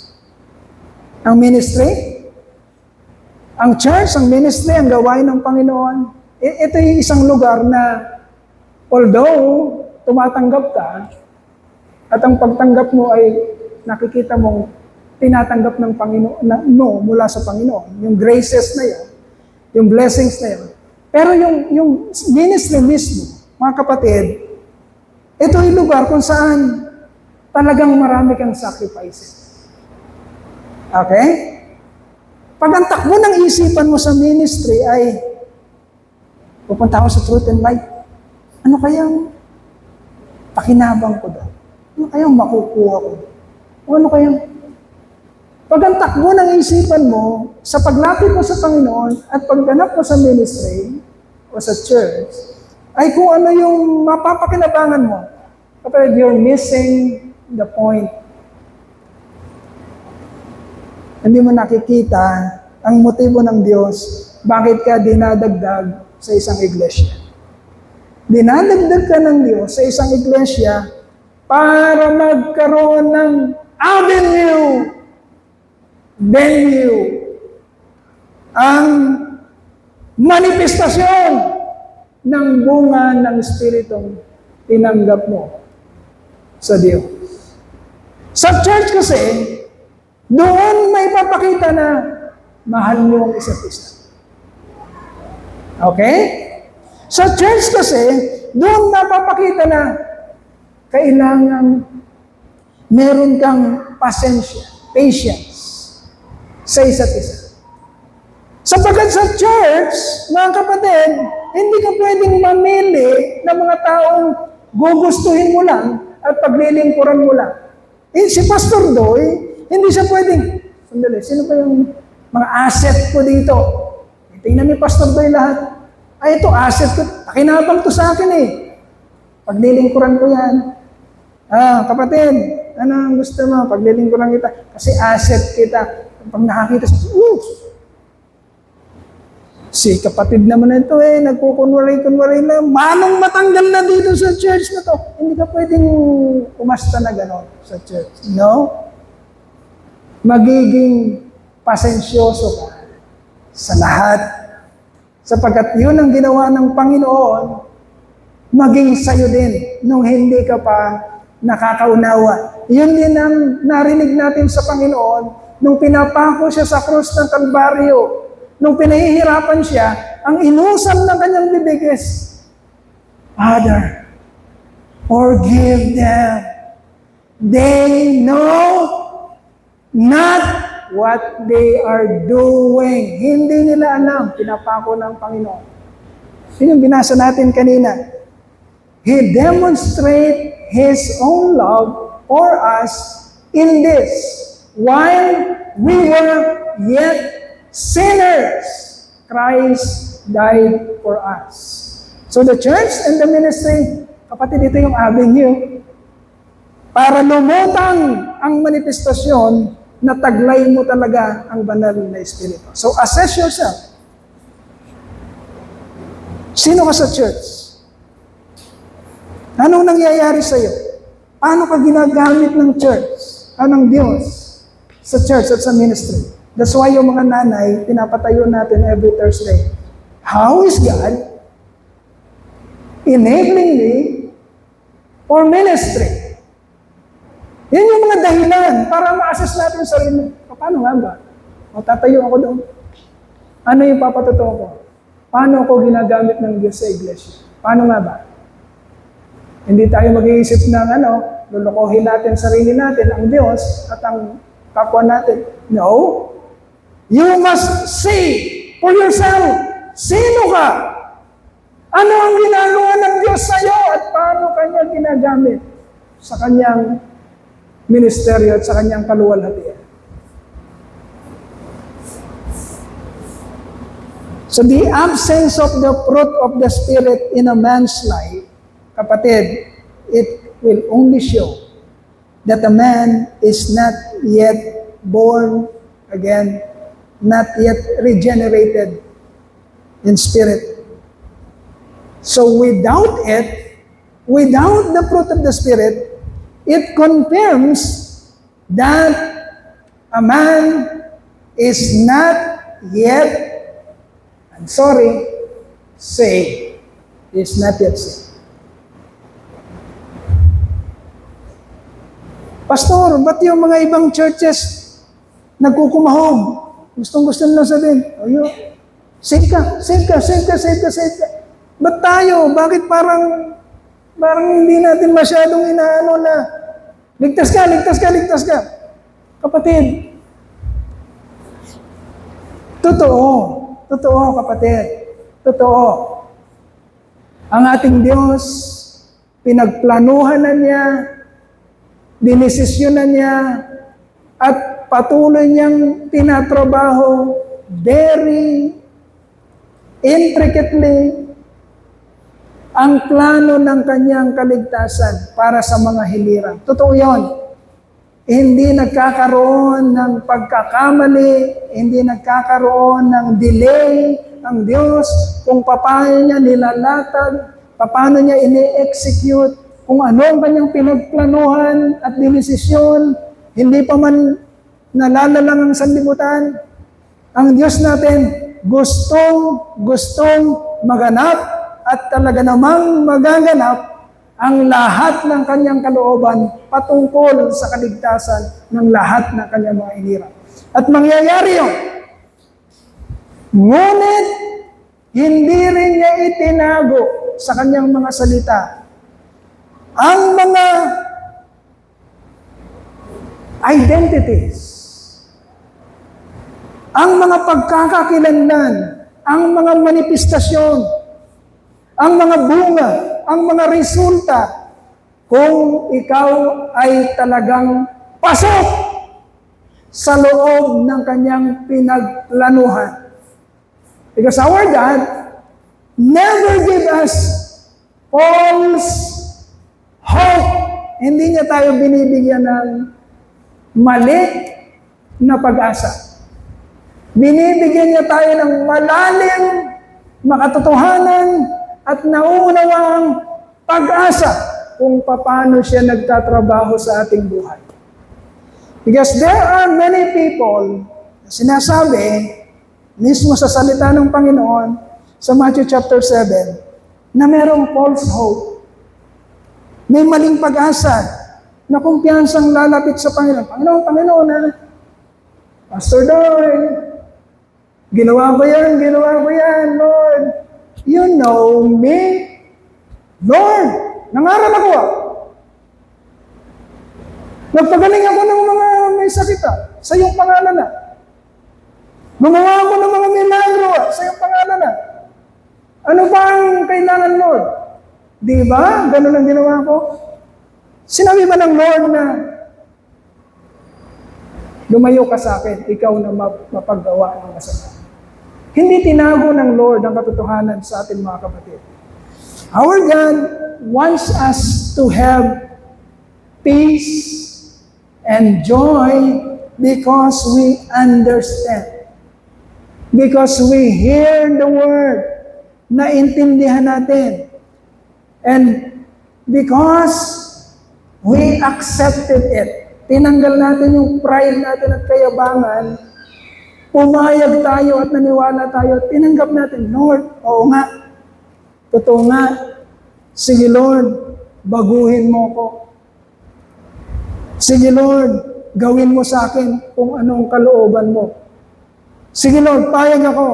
A: Ang ministry, ang church, ang ministry, ang gawain ng Panginoon, ito yung isang lugar na although tumatanggap ka, at ang pagtanggap mo ay nakikita mong tinatanggap ng Panginoon, mula sa Panginoon, yung graces na yun, yung blessings na yun. Pero yung ministry mismo, mga kapatid, ito yung lugar kung saan talagang marami kang sacrifices. Okay? Pag ang takbo ng isipan mo sa ministry ay pupunta ako sa truth and light, ano kayang pakinabang ko doon? Ano kayang makukuha ko? O ano kayang... Pag ang takbo ng isipan mo sa paglapit mo sa Panginoon at pagganap mo sa ministry o sa church, ay kung ano yung mapapakinabangan mo, kapag you're missing the point. Hindi mo nakikita ang motibo ng Diyos bakit ka dinadagdag sa isang iglesia. Dinadagdag ka ng Diyos sa isang iglesia para magkaroon ng venue, ang manifestasyon ng bunga ng Espiritong tinanggap mo sa Diyos. Sa church kasi, doon may papakita na mahal mo ang isa't isa. Okay? Sa church kasi, doon napapakita na kailangan meron kang pasensya, patience sa isa't isa. Sapagkat sa church, mga kapatid, hindi ka pwedeng mamili ng mga taong gugustuhin mo lang at paglilingkuran mo lang. Si Pastor Doy, hindi siya pwedeng, sandali, sino ba yung mga asset ko dito? Tingnan ni Pastor Doy lahat. Ay, ito, asset ko. Pakinabang to sa akin eh. Paglilingkuran ko yan. Kapatid, ano ang gusto mo? Paglilingkuran kita. Kasi asset kita. Pag nakakita siya, si kapatid naman na ito nagkukunwari-kunwari na, manong matanggal na dito sa church na to. Hindi ka pwedeng umasta na gano'n sa church. No? Magiging pasensyoso ka sa lahat. Sapagkat yun ang ginawa ng Panginoon, maging sayo din nung hindi ka pa nakakaunawa. Yun din ang narinig natin sa Panginoon nung pinapako siya sa krus ng Kalbaryo. Nung pinahihirapan siya, ang inusam ng kanyang bibig is, Father, forgive them. They know not what they are doing. Hindi nila alam, pinapako ng Panginoon. Yun yung binasa natin kanina. He demonstrated His own love for us in this, while we were yet sinners, Christ died for us. So the church and the ministry, kapatid, ito yung avenue para lumutang ang manifestasyon na taglay mo talaga ang banal na Espiritu. So assess yourself. Sino ka sa church? Anong nangyayari sa iyo? Paano ka ginagamit ng church, ng Diyos sa church at sa ministry? That's why yung mga nanay, pinapatayo natin every Thursday. How is God enabling me for ministry? Yan yung mga dahilan para ma-assess natin sa sarili. Paano nga ba? O tatayo ako doon. Ano yung papatotoo ko? Paano ako ginagamit ng Diyos sa iglesia? Paano nga ba? Hindi tayo mag-iisip ng lulukohin natin sarili natin, ang Diyos at ang kapwa natin. No. You must see for yourself. Sino ka? Ano ang ginagawa ng Diyos sa iyo at paano Kanya ginagamit sa Kanyang ministeryo at sa Kanyang kaluwalhatian? So the absence of the fruit of the Spirit in a man's life, kapatid, it will only show that a man is not yet born again, not yet regenerated in spirit. So without it, without the fruit of the Spirit, it confirms that a man is not yet, I'm sorry, saved. Is not yet saved. Pastor, ba't yung mga ibang churches nagkukumahog? Gustong-gusto nila sabihin, save ka. Ba't tayo? Bakit parang hindi natin masyadong inaano na, ligtas ka. Kapatid, totoo kapatid, totoo. Ang ating Diyos, pinagplanuhan na niya, dinesisyonan niya, at patuloy niyang tinatrabaho very intricately ang plano ng kanyang kaligtasan para sa mga hilirang. Totoo yun. Hindi nagkakaroon ng pagkakamali, hindi nagkakaroon ng delay ang Diyos kung paano niya nilalatag, paano niya ini-execute, kung ano ang kanyang pinagplanuhan at dinesisyon, hindi pa man nalalalang ang sanlibutan. Ang Diyos natin gustong maganap at talaga namang magaganap ang lahat ng kanyang kalooban patungkol sa kaligtasan ng lahat ng kanyang mga inirang. At mangyayari yun. Ngunit, hindi rin niya itinago sa kanyang mga salita ang mga identities, ang mga pagkakakilanlan, ang mga manifestasyon, ang mga bunga, ang mga resulta, kung ikaw ay talagang pasok sa loob ng kanyang pinagplanuhan. Because our God never give us false hope. Hindi niya tayo binibigyan ng mali na pag-asa. Binibigyan niya tayo ng malalim, makatotohanan, at nauunawang pag-asa kung paano siya nagtatrabaho sa ating buhay. Because there are many people na sinasabi, mismo sa salita ng Panginoon, sa Matthew chapter 7, na merong false hope. May maling pag-asa na kumpiyansang lalapit sa Panginoon. Panginoon, Pastor Doy, ginawa ko yan, Lord. You know me, Lord. Nangaral ako. Nagpagaling ako ng mga may sakit sa iyong pangalan na. Gumawa ako ng mga milagro sa iyong pangalan na. Ano ba ang kailangan, Lord? Di ba? Ganun ang ginawa ko. Sinabi ba ng Lord na lumayo ka sa akin, ikaw na mapaggawa ng masama? Hindi tinago ng Lord ang katotohanan sa ating mga kapatid. Our God wants us to have peace and joy because we understand. Because we hear the word, naintindihan natin. And because we accepted it, tinanggal natin yung pride natin at kayabangan, pumayag tayo at naniwala tayo, tinanggap natin, Lord, oo nga, totoo nga, sige Lord, baguhin mo ko. Sige Lord, gawin mo sa akin kung anong kalooban mo. Sige Lord, payag ako.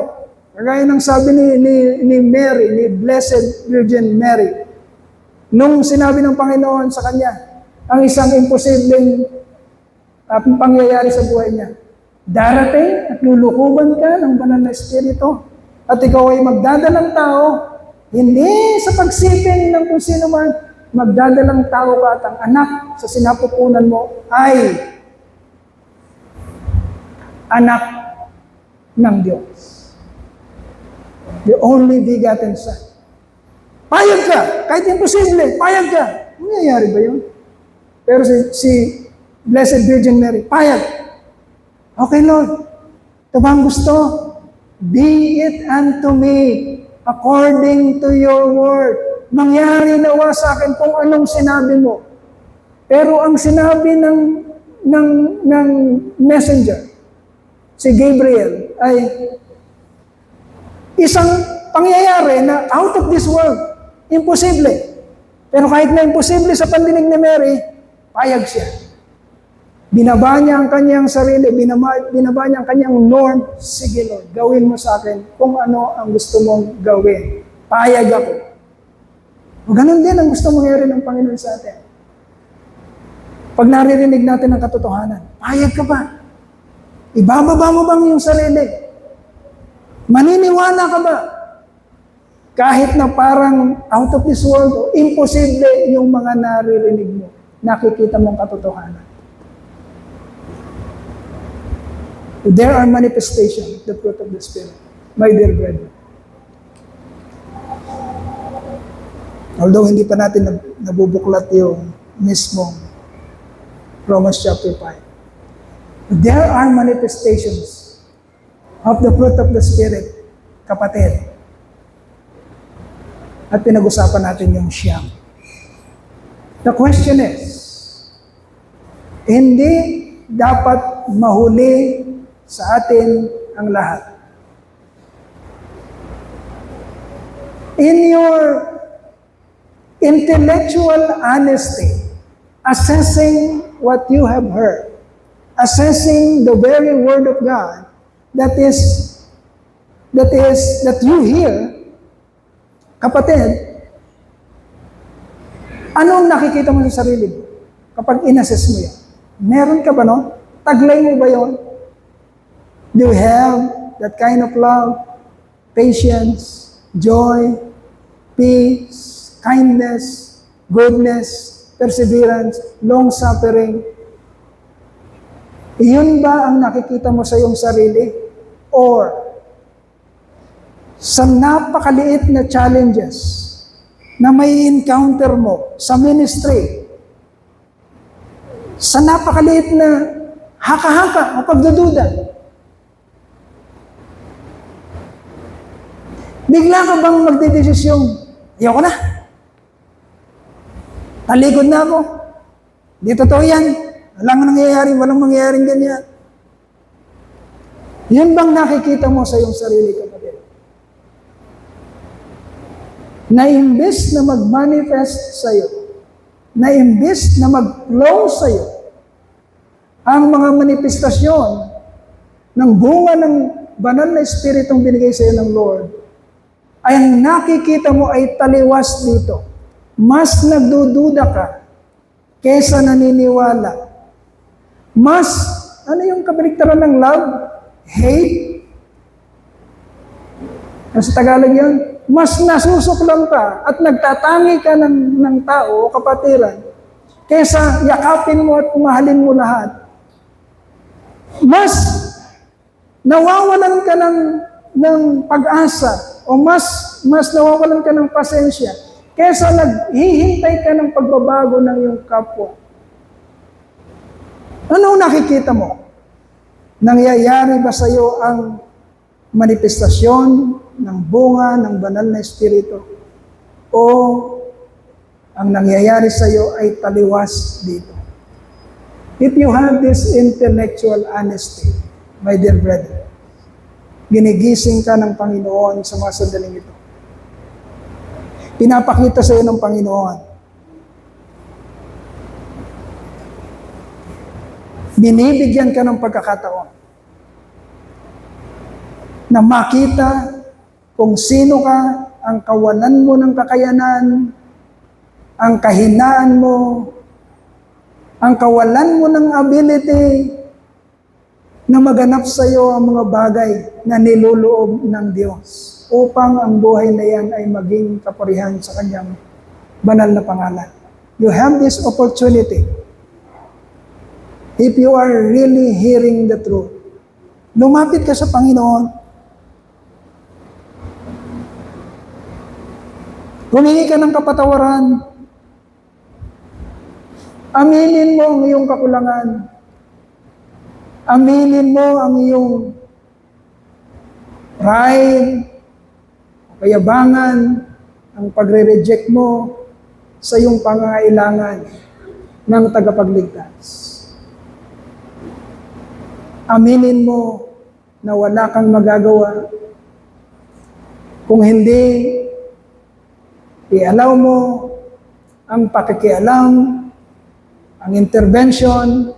A: Kagaya ng sabi ni Mary, ni Blessed Virgin Mary, nung sinabi ng Panginoon sa kanya, ang isang imposibleng pangyayari sa buhay niya. Darating at lulukuban ka ng banal na Espiritu at ikaw ay magdadalang tao, hindi sa pagsiping ng kung sino man, magdadalang tao ka at ang anak sa sinapupunan mo ay anak ng Diyos. The only begotten Son. Payag ka, kahit imposible, payag ka. Nangyayari ba yun? Pero si Blessed Virgin Mary, payag. Okay, Lord. Ito ba ang gusto? Be it unto me according to your word. Mangyari nawa sa akin kung anong sinabi mo. Pero ang sinabi ng messenger, si Gabriel, ay isang pangyayari na out of this world. Imposible. Pero kahit na imposible sa pandinig ni Mary, payag siya. Binaba niya ang kanyang sarili, binaba niya ang kanyang norm. Sige Lord, gawin mo sa akin kung ano ang gusto mong gawin. Payag ako. O ganun din ang gusto mangyari ng Panginoon sa atin. Pag naririnig natin ang katotohanan, payag ka ba? Ibababa mo bang iyong sarili? Maniniwala ka ba? Kahit na parang out of this world, o imposible yung mga naririnig mo, nakikita mong katotohanan. There are manifestations of the fruit of the Spirit, my dear brethren. Although hindi pa natin nabubuklat yung mismong Romans chapter 5. There are manifestations of the fruit of the Spirit, kapatid. At pinag-usapan natin yung siyam. The question is, hindi dapat mahuli sa atin ang lahat. In your intellectual honesty, assessing what you have heard, assessing the very word of God that you hear, kapatid, anong nakikita mo sa sarili mo kapag inassess mo yan? Meron ka ba no? Taglay mo ba yon? Do you have that kind of love, patience, joy, peace, kindness, goodness, perseverance, long-suffering? Iyon ba ang nakikita mo sa iyong sarili? Or sa napakaliit na challenges na may encounter mo sa ministry, sa napakaliit na haka-haka o pagdududa, bigla ka bang magdedesisyong, ayoko na. Talikod na ako. Di totoo yan. Walang mangyayaring ganyan. Yun bang nakikita mo sa iyong sarili, kapatid? Na imbes na mag-manifest sa iyo, na imbes na mag-flow sa iyo, ang mga manifestasyon ng bunga ng banal na Espiritong binigay sa iyo ng Lord, ay ang nakikita mo ay taliwas dito. Mas nagdududa ka kesa naniniwala. Mas, ano yung kabaliktaran ng love? Hate? Sa Tagalog yan, mas nasusuklang ka at nagtatangi ka ng tao o kapatiran kesa yakapin mo at mahalin mo lahat. Mas nawawalan ka ng pag-asa o mas nawawalan ka ng pasensya kesa naghihintay ka ng pagbabago ng iyong kapwa. Ano nakikita mo? Nangyayari ba sa iyo ang manifestasyon ng bunga ng banal na Espiritu? O ang nangyayari sa iyo ay taliwas dito? If you have this intellectual honesty, my dear brethren, ginigising ka ng Panginoon sa mga sandaling ito. Pinapakita sa iyo ng Panginoon. Binibigyan ka ng pagkakataon na makita kung sino ka, ang kawalan mo ng kakayanan, ang kahinaan mo, ang kawalan mo ng ability na maganap sa iyo ang mga bagay na niluloob ng Diyos upang ang buhay na yan ay maging kapurihan sa Kanyang banal na pangalan. You have this opportunity if you are really hearing the truth. Lumapit ka sa Panginoon. Humingi ka ng kapatawaran. Aminin mo ang iyong kakulangan. Aminin mo ang iyong pride, kayabangan, ang pagre-reject mo sa iyong pangangailangan ng tagapagligtas. Aminin mo na wala kang magagawa kung hindi i-allow mo ang pakikialam, ang intervention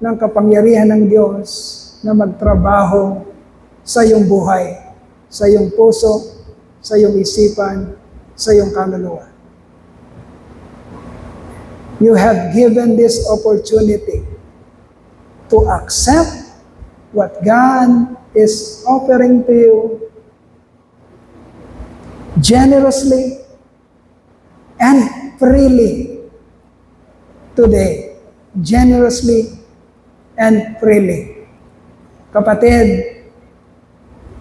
A: ng kapangyarihan ng Diyos na magtrabaho sa iyong buhay, sa iyong puso, sa iyong isipan, sa iyong kaluluwa. You have given this opportunity to accept what God is offering to you generously and freely today. Generously and freely. Kapatid,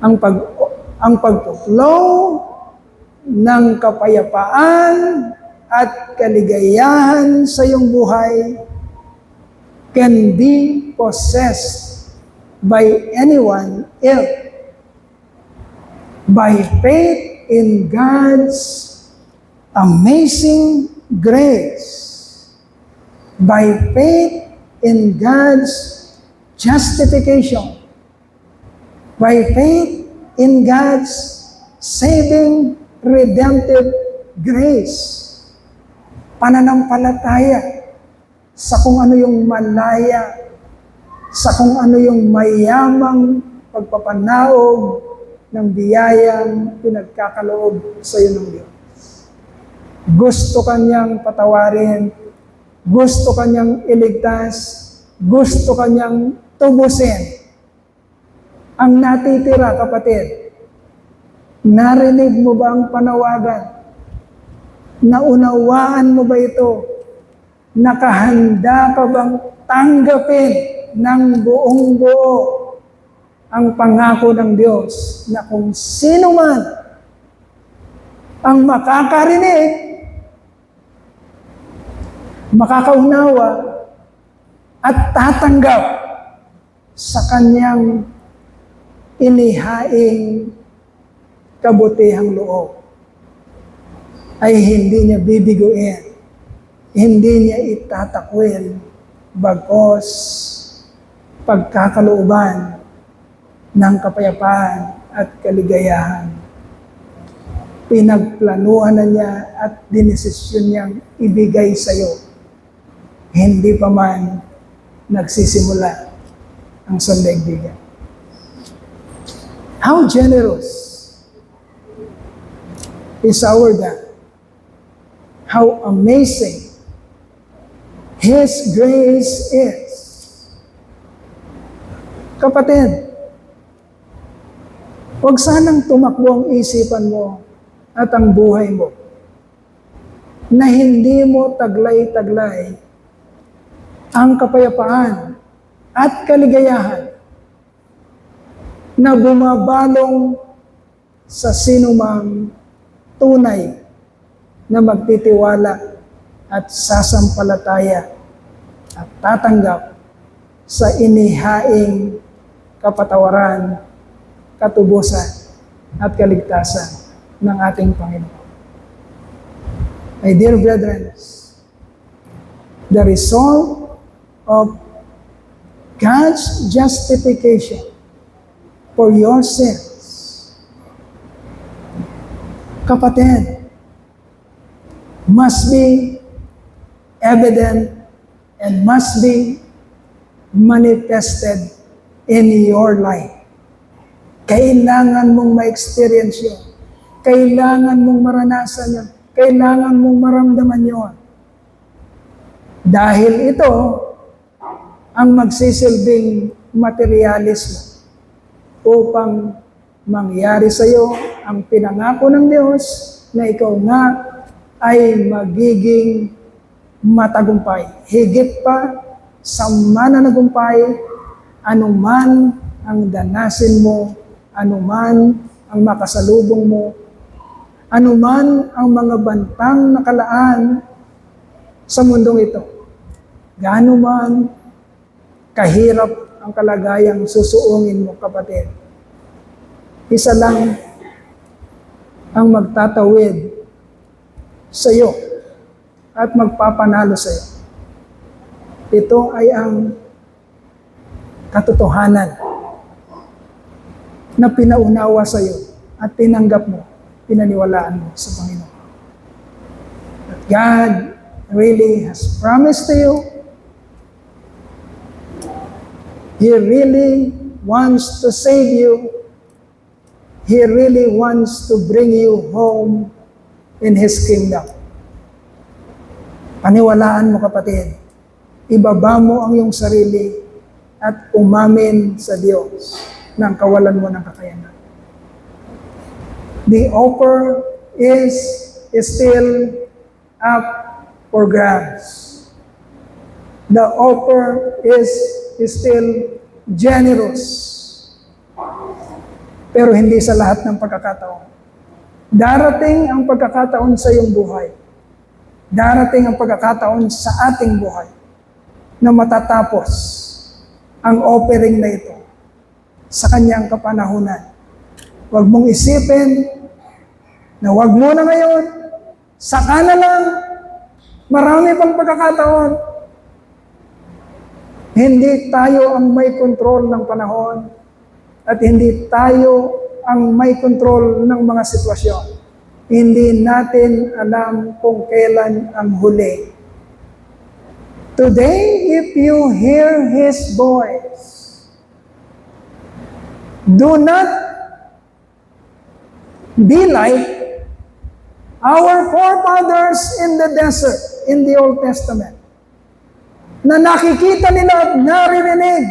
A: ang pagflow ng kapayapaan at kaligayahan sa iyong buhay can be possessed by anyone if by faith in God's amazing grace, by faith in God's justification, by faith in God's saving redemptive grace, pananampalataya sa kung ano yung malaya, sa kung ano yung mayamang pagpapanaog ng biyayang pinagkakaloob sa iyo ng Diyos. Gusto kanyang patawarin, gusto kanyang iligtas, gusto kanyang tubusin. Ang natitira, kapatid, narinig mo ba ang panawagan? Naunawaan mo ba ito? Nakahanda ka bang tanggapin ng buong buo ang pangako ng Diyos na kung sino man ang makakarinig, makakaunawa at tatanggap sa kanyang inihaing kabutihang loob, ay hindi niya bibiguin, hindi niya itatakwil, bagos pagkakalooban ng kapayapaan at kaligayahan. Pinagplanuhan na niya at dinesisyon niyang ibigay sa iyo. Hindi pa man nagsisimula ang sandaigdigan. How generous is our God. How amazing His grace is. Kapatid, huwag sanang tumakbo ang isipan mo at ang buhay mo na hindi mo taglay-taglay ang kapayapaan at kaligayahan na bumabalong sa sinumang tunay na magtitiwala at sasampalataya at tatanggap sa inihaing kapatawaran, katubusan, at kaligtasan ng ating Panginoon. My dear brethren, the result of God's justification for your sins, kapatid, must be evident and must be manifested in your life. Kailangan mong ma-experience yun. Kailangan mong maranasan yun. Kailangan mong maramdaman yun. Dahil ito ang magsisilbing materialismo upang mangyari sa iyo ang pinangako ng Diyos na ikaw nga ay magiging matagumpay. Higit pa sa mananagumpay, anuman ang danasin mo, anuman ang makasalubong mo, anuman ang mga bantang nakalaan sa mundong ito. Gaano man kahirap ang kalagayang susuungin mo, kapatid. Isa lang ang magtatawid sa iyo at magpapanalo sa iyo. Ito ay ang katotohanan na pinaunawa sa iyo at tinanggap mo, pinaniwalaan mo sa Panginoon. That God really has promised to you. He really wants to save you. He really wants to bring you home in His kingdom. Paniwalaan mo, kapatid. Ibaba mo ang iyong sarili at umamin sa Diyos ng kawalan mo ng kakayanan. The offer is still up for grabs. The offer is still generous. Pero hindi sa lahat ng pagkakataon. Darating ang pagkakataon sa iyong buhay. Darating ang pagkakataon sa ating buhay na matatapos ang offering na ito sa kanyang kapanahunan. Huwag mong isipin na huwag mo na ngayon, saka na lang, marami pang pagkakataon. Hindi tayo ang may kontrol ng panahon at hindi tayo ang may kontrol ng mga sitwasyon. Hindi natin alam kung kailan ang huli. Today, if you hear His voice, do not be like our forefathers in the desert in the Old Testament, na nakikita nila at naririnig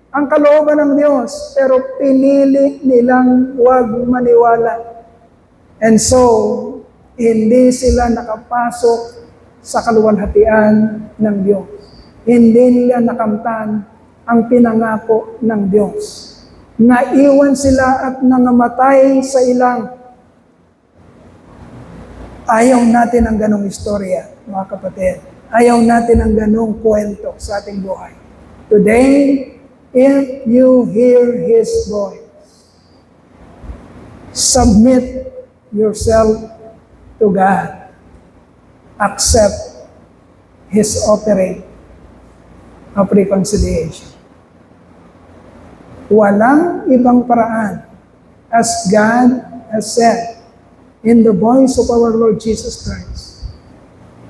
A: ang kalooban ng Diyos, pero pinili nilang huwag maniwala. And so, hindi sila nakapasok sa kaluwalhatian ng Diyos. Hindi nila nakamtan ang pinangako ng Diyos. Naiwan sila at nangamatay sa ilang. Ayaw natin ang ganong istorya, mga kapatid. Ayaw natin ang ganong kwento sa ating buhay. Today, if you hear His voice, submit yourself to God. Accept His offering of reconciliation. Walang ibang paraan, as God has said in the voice of our Lord Jesus Christ,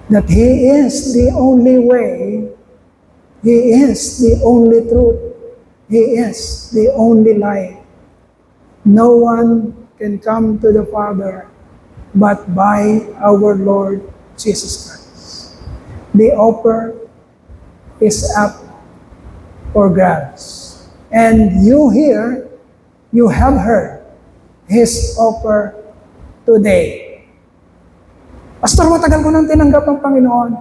A: that He is the only way, He is the only truth, He is the only life. No one can come to the Father but by our Lord Jesus Christ. The offer is up for grabs. And you here, you have heard His offer today. Pastor, matagal ko nang tinanggap ang Panginoon.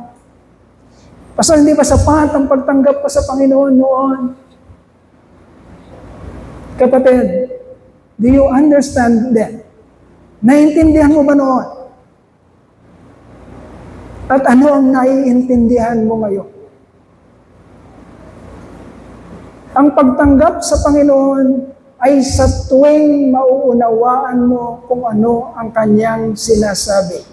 A: Pastor, hindi pa sapat ang pagtanggap ko sa Panginoon noon. Kapatid, do you understand that? Naiintindihan mo ba noon? At ano ang naiintindihan mo ngayon? Ang pagtanggap sa Panginoon ay sa tuwing mauunawaan mo kung ano ang Kanyang sinasabi.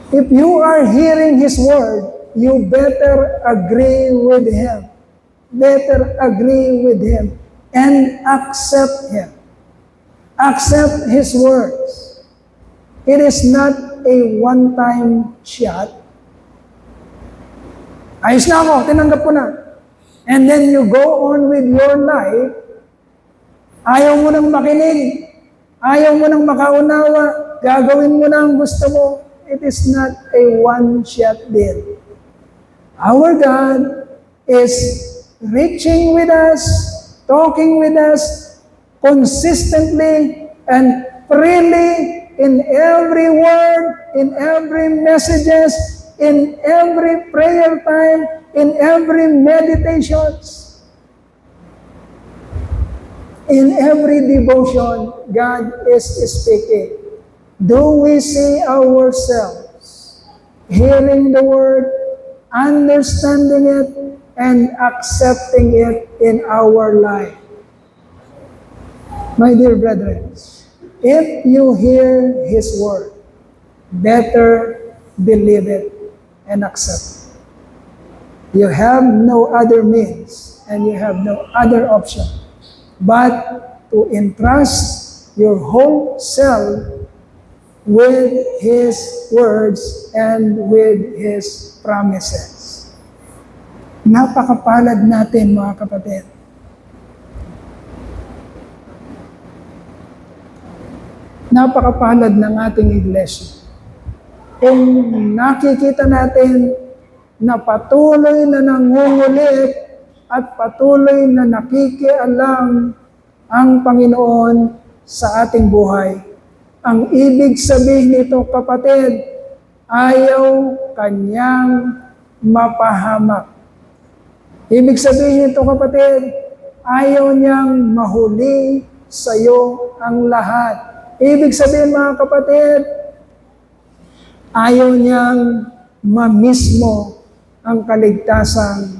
A: If you are hearing His word, you better agree with Him. Better agree with Him and accept Him. Accept His words. It is not a one-time shot. Ayos na ako, tinanggap ko na. And then you go on with your life, ayaw mo nang makinig, ayaw mo nang makaunawa, gagawin mo na ang gusto mo. It is not a one-shot deal. Our God is reaching with us, talking with us consistently and freely in every word, in every messages, in every prayer time, in every meditations, in every devotion, God is speaking. Do we see ourselves hearing the word, understanding it, and accepting it in our life? My dear brethren, if you hear His word, better believe it and accept it. You have no other means and you have no other option but to entrust your whole self with His words and with His promises. Napakapalad natin, mga kapatid. Napakapalad ng ating iglesia. Kung nakikita natin na patuloy na nangungulit at patuloy na nakikialam ang Panginoon sa ating buhay. Ang ibig sabihin nito, kapatid, ayaw Kanyang mapahamak. Ibig sabihin nito, kapatid, ayaw niyang mahuli sa iyo ang lahat. Ibig sabihin, mga kapatid, ayaw niyang mamismo ang kaligtasan.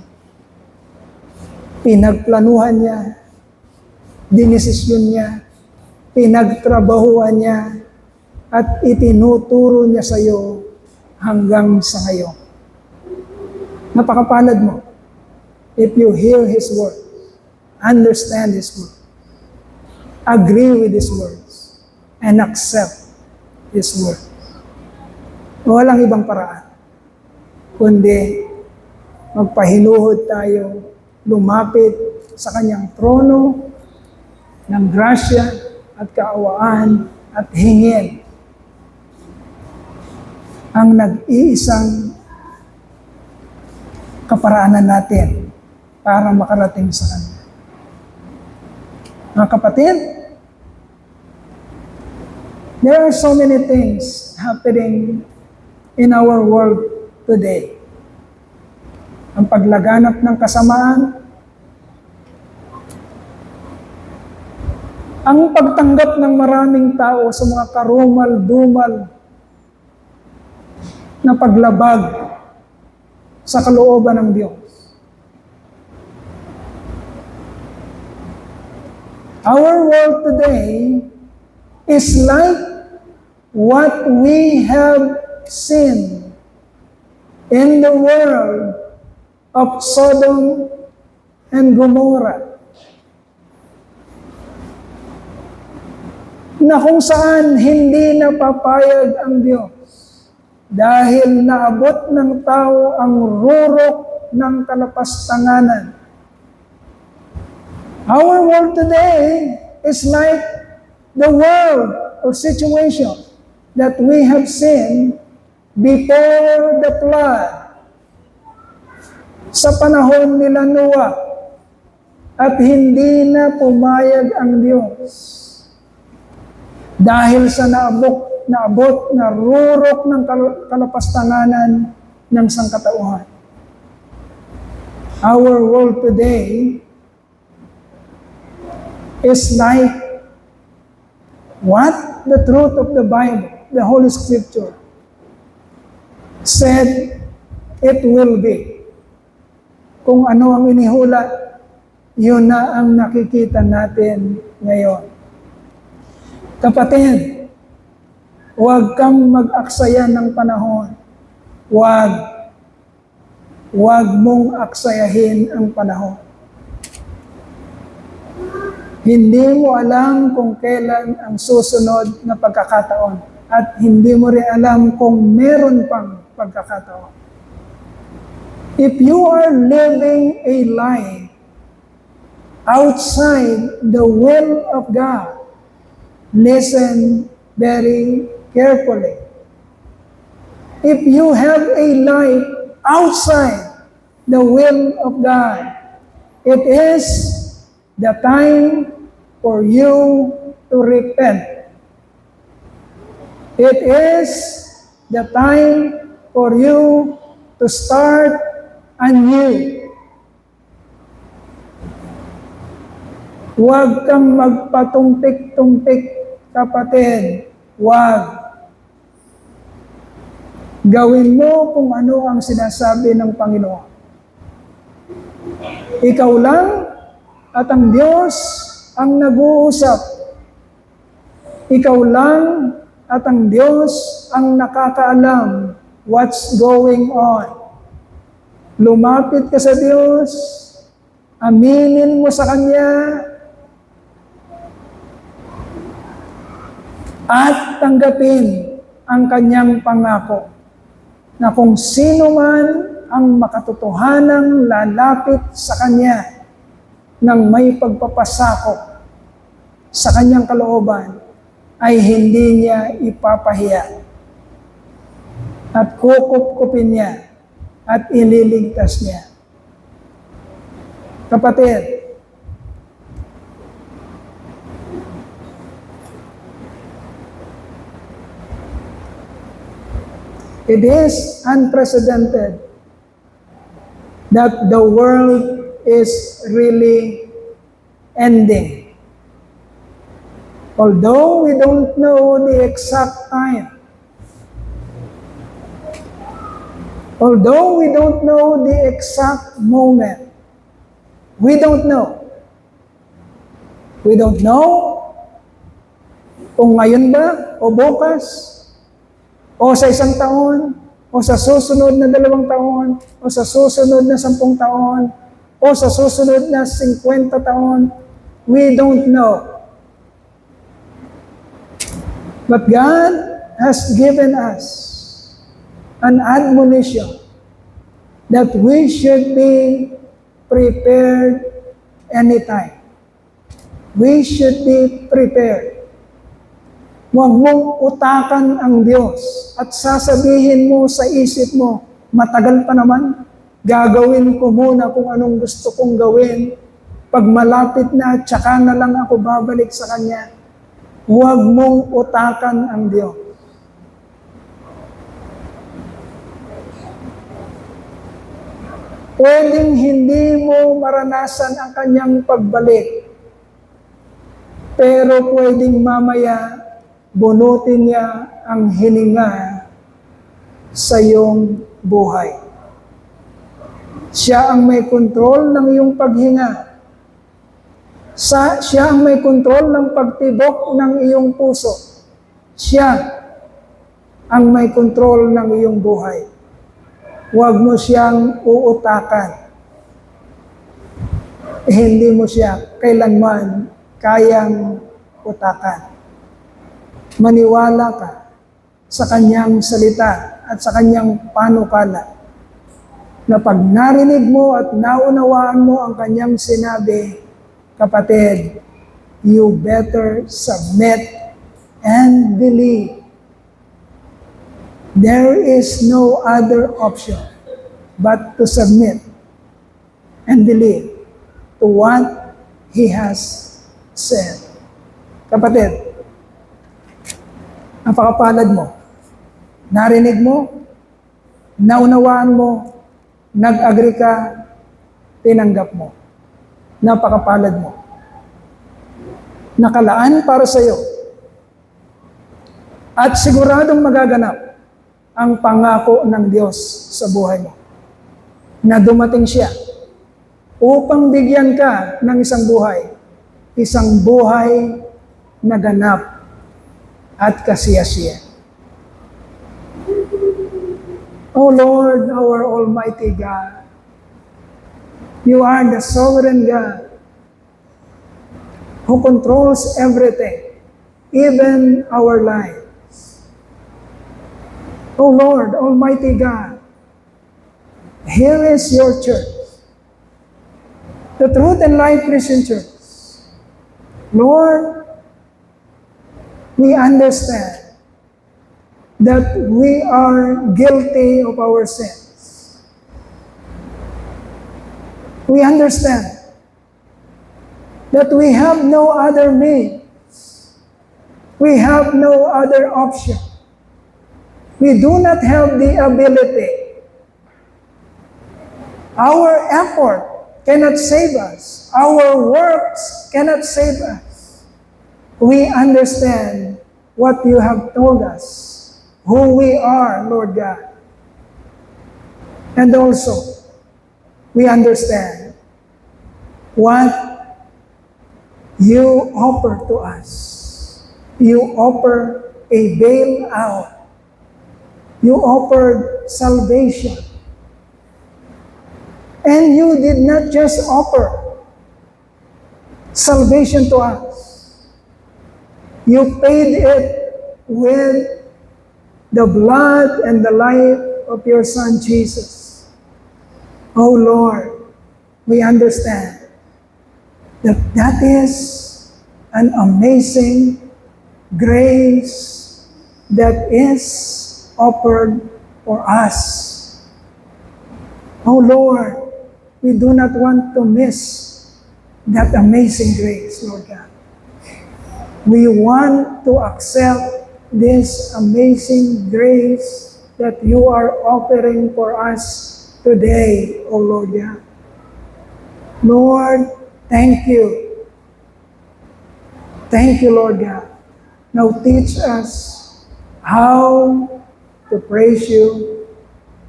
A: Pinagplanuhan niya, dinesisyon niya, pinagtrabahuan niya, at itinuturo niya sa iyo hanggang sa ngayon. Napakapalad mo if you hear His word, understand His word, agree with His words, and accept His Word. Walang ibang paraan, kundi magpahinuhod tayo, lumapit sa Kanyang trono ng grasya at kaawaan at hingin ang nag-iisang kaparaanan natin para makarating sa Kanya. Mga kapatid, there are so many things happening in our world today. Ang paglaganap ng kasamaan, ang pagtanggap ng maraming tao sa mga karumal-dumal na paglabag sa kalooban ng Diyos. Our world today is like what we have seen in the world of Sodom and Gomorrah, na kung saan hindi napapayag ang Diyos dahil naabot ng tao ang rurok ng kalapastanganan. Our world today is like the world or situation that we have seen before the flood. Sa panahon nila Noah, at hindi na pumayag ang Diyos dahil sa naabot na rurok ng kalapastanganan ng sangkatauhan. Our world today is like what the truth of the Bible, the Holy Scripture, said it will be. Kung ano ang inihula, yun na ang nakikita natin ngayon. Kapatid, huwag kang mag-aksaya ng panahon. Huwag mong aksayahin ang panahon. Hindi mo alam kung kailan ang susunod na pagkakataon at hindi mo rin alam kung meron pang pagkakataon. If you are living a life outside the will of God, listen very carefully. If you have a life outside the will of God, it is the time for you to repent. It is the time for you to start anew. Huwag kang magpatumpik-tumpik, kapatid. Huwag. Gawin mo kung ano ang sinasabi ng Panginoon. Ikaw lang at ang Diyos ang nag-uusap. Ikaw lang at ang Diyos ang nakakaalam what's going on. Lumapit ka sa Diyos, aminin mo sa Kanya, at tanggapin ang Kanyang pangako na kung sino man ang makatotohanang lalapit sa Kanya nang may pagpapasakop sa Kanyang kalooban, ay hindi niya ipapahiya at kukup-kupin niya at ililigtas niya. Kapatid, it is unprecedented that the world is really ending. Although we don't know the exact time, although we don't know the exact moment, we don't know. We don't know kung ngayon ba o bukas, o sa isang taon, o sa susunod na 2 taon, o sa susunod na 10 taon, o sa susunod na 50 taon. We don't know. But God has given us an admonition that we should be prepared anytime. We should be prepared. Huwag mong utakan ang Diyos at sasabihin mo sa isip mo, matagal pa naman, gagawin ko muna kung anong gusto kong gawin. Pag malapit na, tsaka na lang ako babalik sa Kanya. Huwag mong utakan ang Diyos. Pwedeng hindi mo maranasan ang Kanyang pagbalik, pero pwedeng mamaya bunutin niya ang hininga sa iyong buhay. Siya ang may kontrol ng iyong paghinga. Siya ang may kontrol ng pagtibok ng iyong puso. Siya ang may kontrol ng iyong buhay. Huwag mo siyang uutakan. Hindi mo siya kailanman kayang utakan. Maniwala ka sa Kanyang salita at sa Kanyang panukala na pag narinig mo at naunawaan mo ang Kanyang sinabi, kapatid, you better submit and believe. There is no other option but to submit and believe to what He has said. Kapatid, napakapalad mo. Narinig mo, naunawaan mo, nag-agree ka, tinanggap mo. Napakapalad mo. Nakalaan para sa iyo. At siguradong magaganap ang pangako ng Diyos sa buhay mo. Na dumating siya upang bigyan ka ng isang buhay na ganap at kasiyasiya. O Lord, our Almighty God, You are the sovereign God who controls everything, even our lives. O Lord, Almighty God, here is Your church, the Truth and Life Christian Church. Lord, we understand that we are guilty of our sins. We understand that we have no other means. We have no other option. We do not have the ability. Our effort cannot save us. Our works cannot save us. We understand what You have told us, who we are, Lord God. And also, we understand what You offer to us. You offer a bailout. You offered salvation. And You did not just offer salvation to us. You paid it with the blood and the life of Your Son, Jesus. Oh Lord, we understand that that is an amazing grace that is offered for us. Oh Lord, we do not want to miss that amazing grace, Lord God. We want to accept this amazing grace that You are offering for us today, O Lord God. Lord, thank You. Thank You, Lord God. Now teach us how to praise You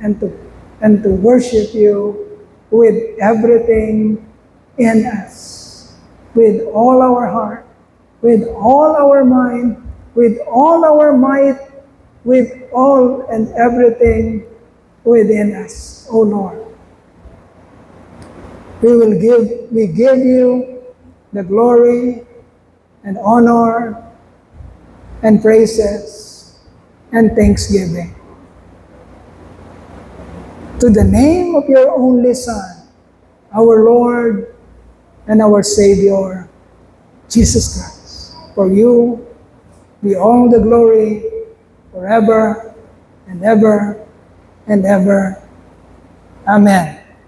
A: and to worship You with everything in us, with all our heart, with all our mind, with all our might, with all and everything within us, O Lord. We give You the glory and honor and praises and thanksgiving. To the name of your only Son, our Lord and our Savior, Jesus Christ. For you be all the glory forever and ever and ever. Amen.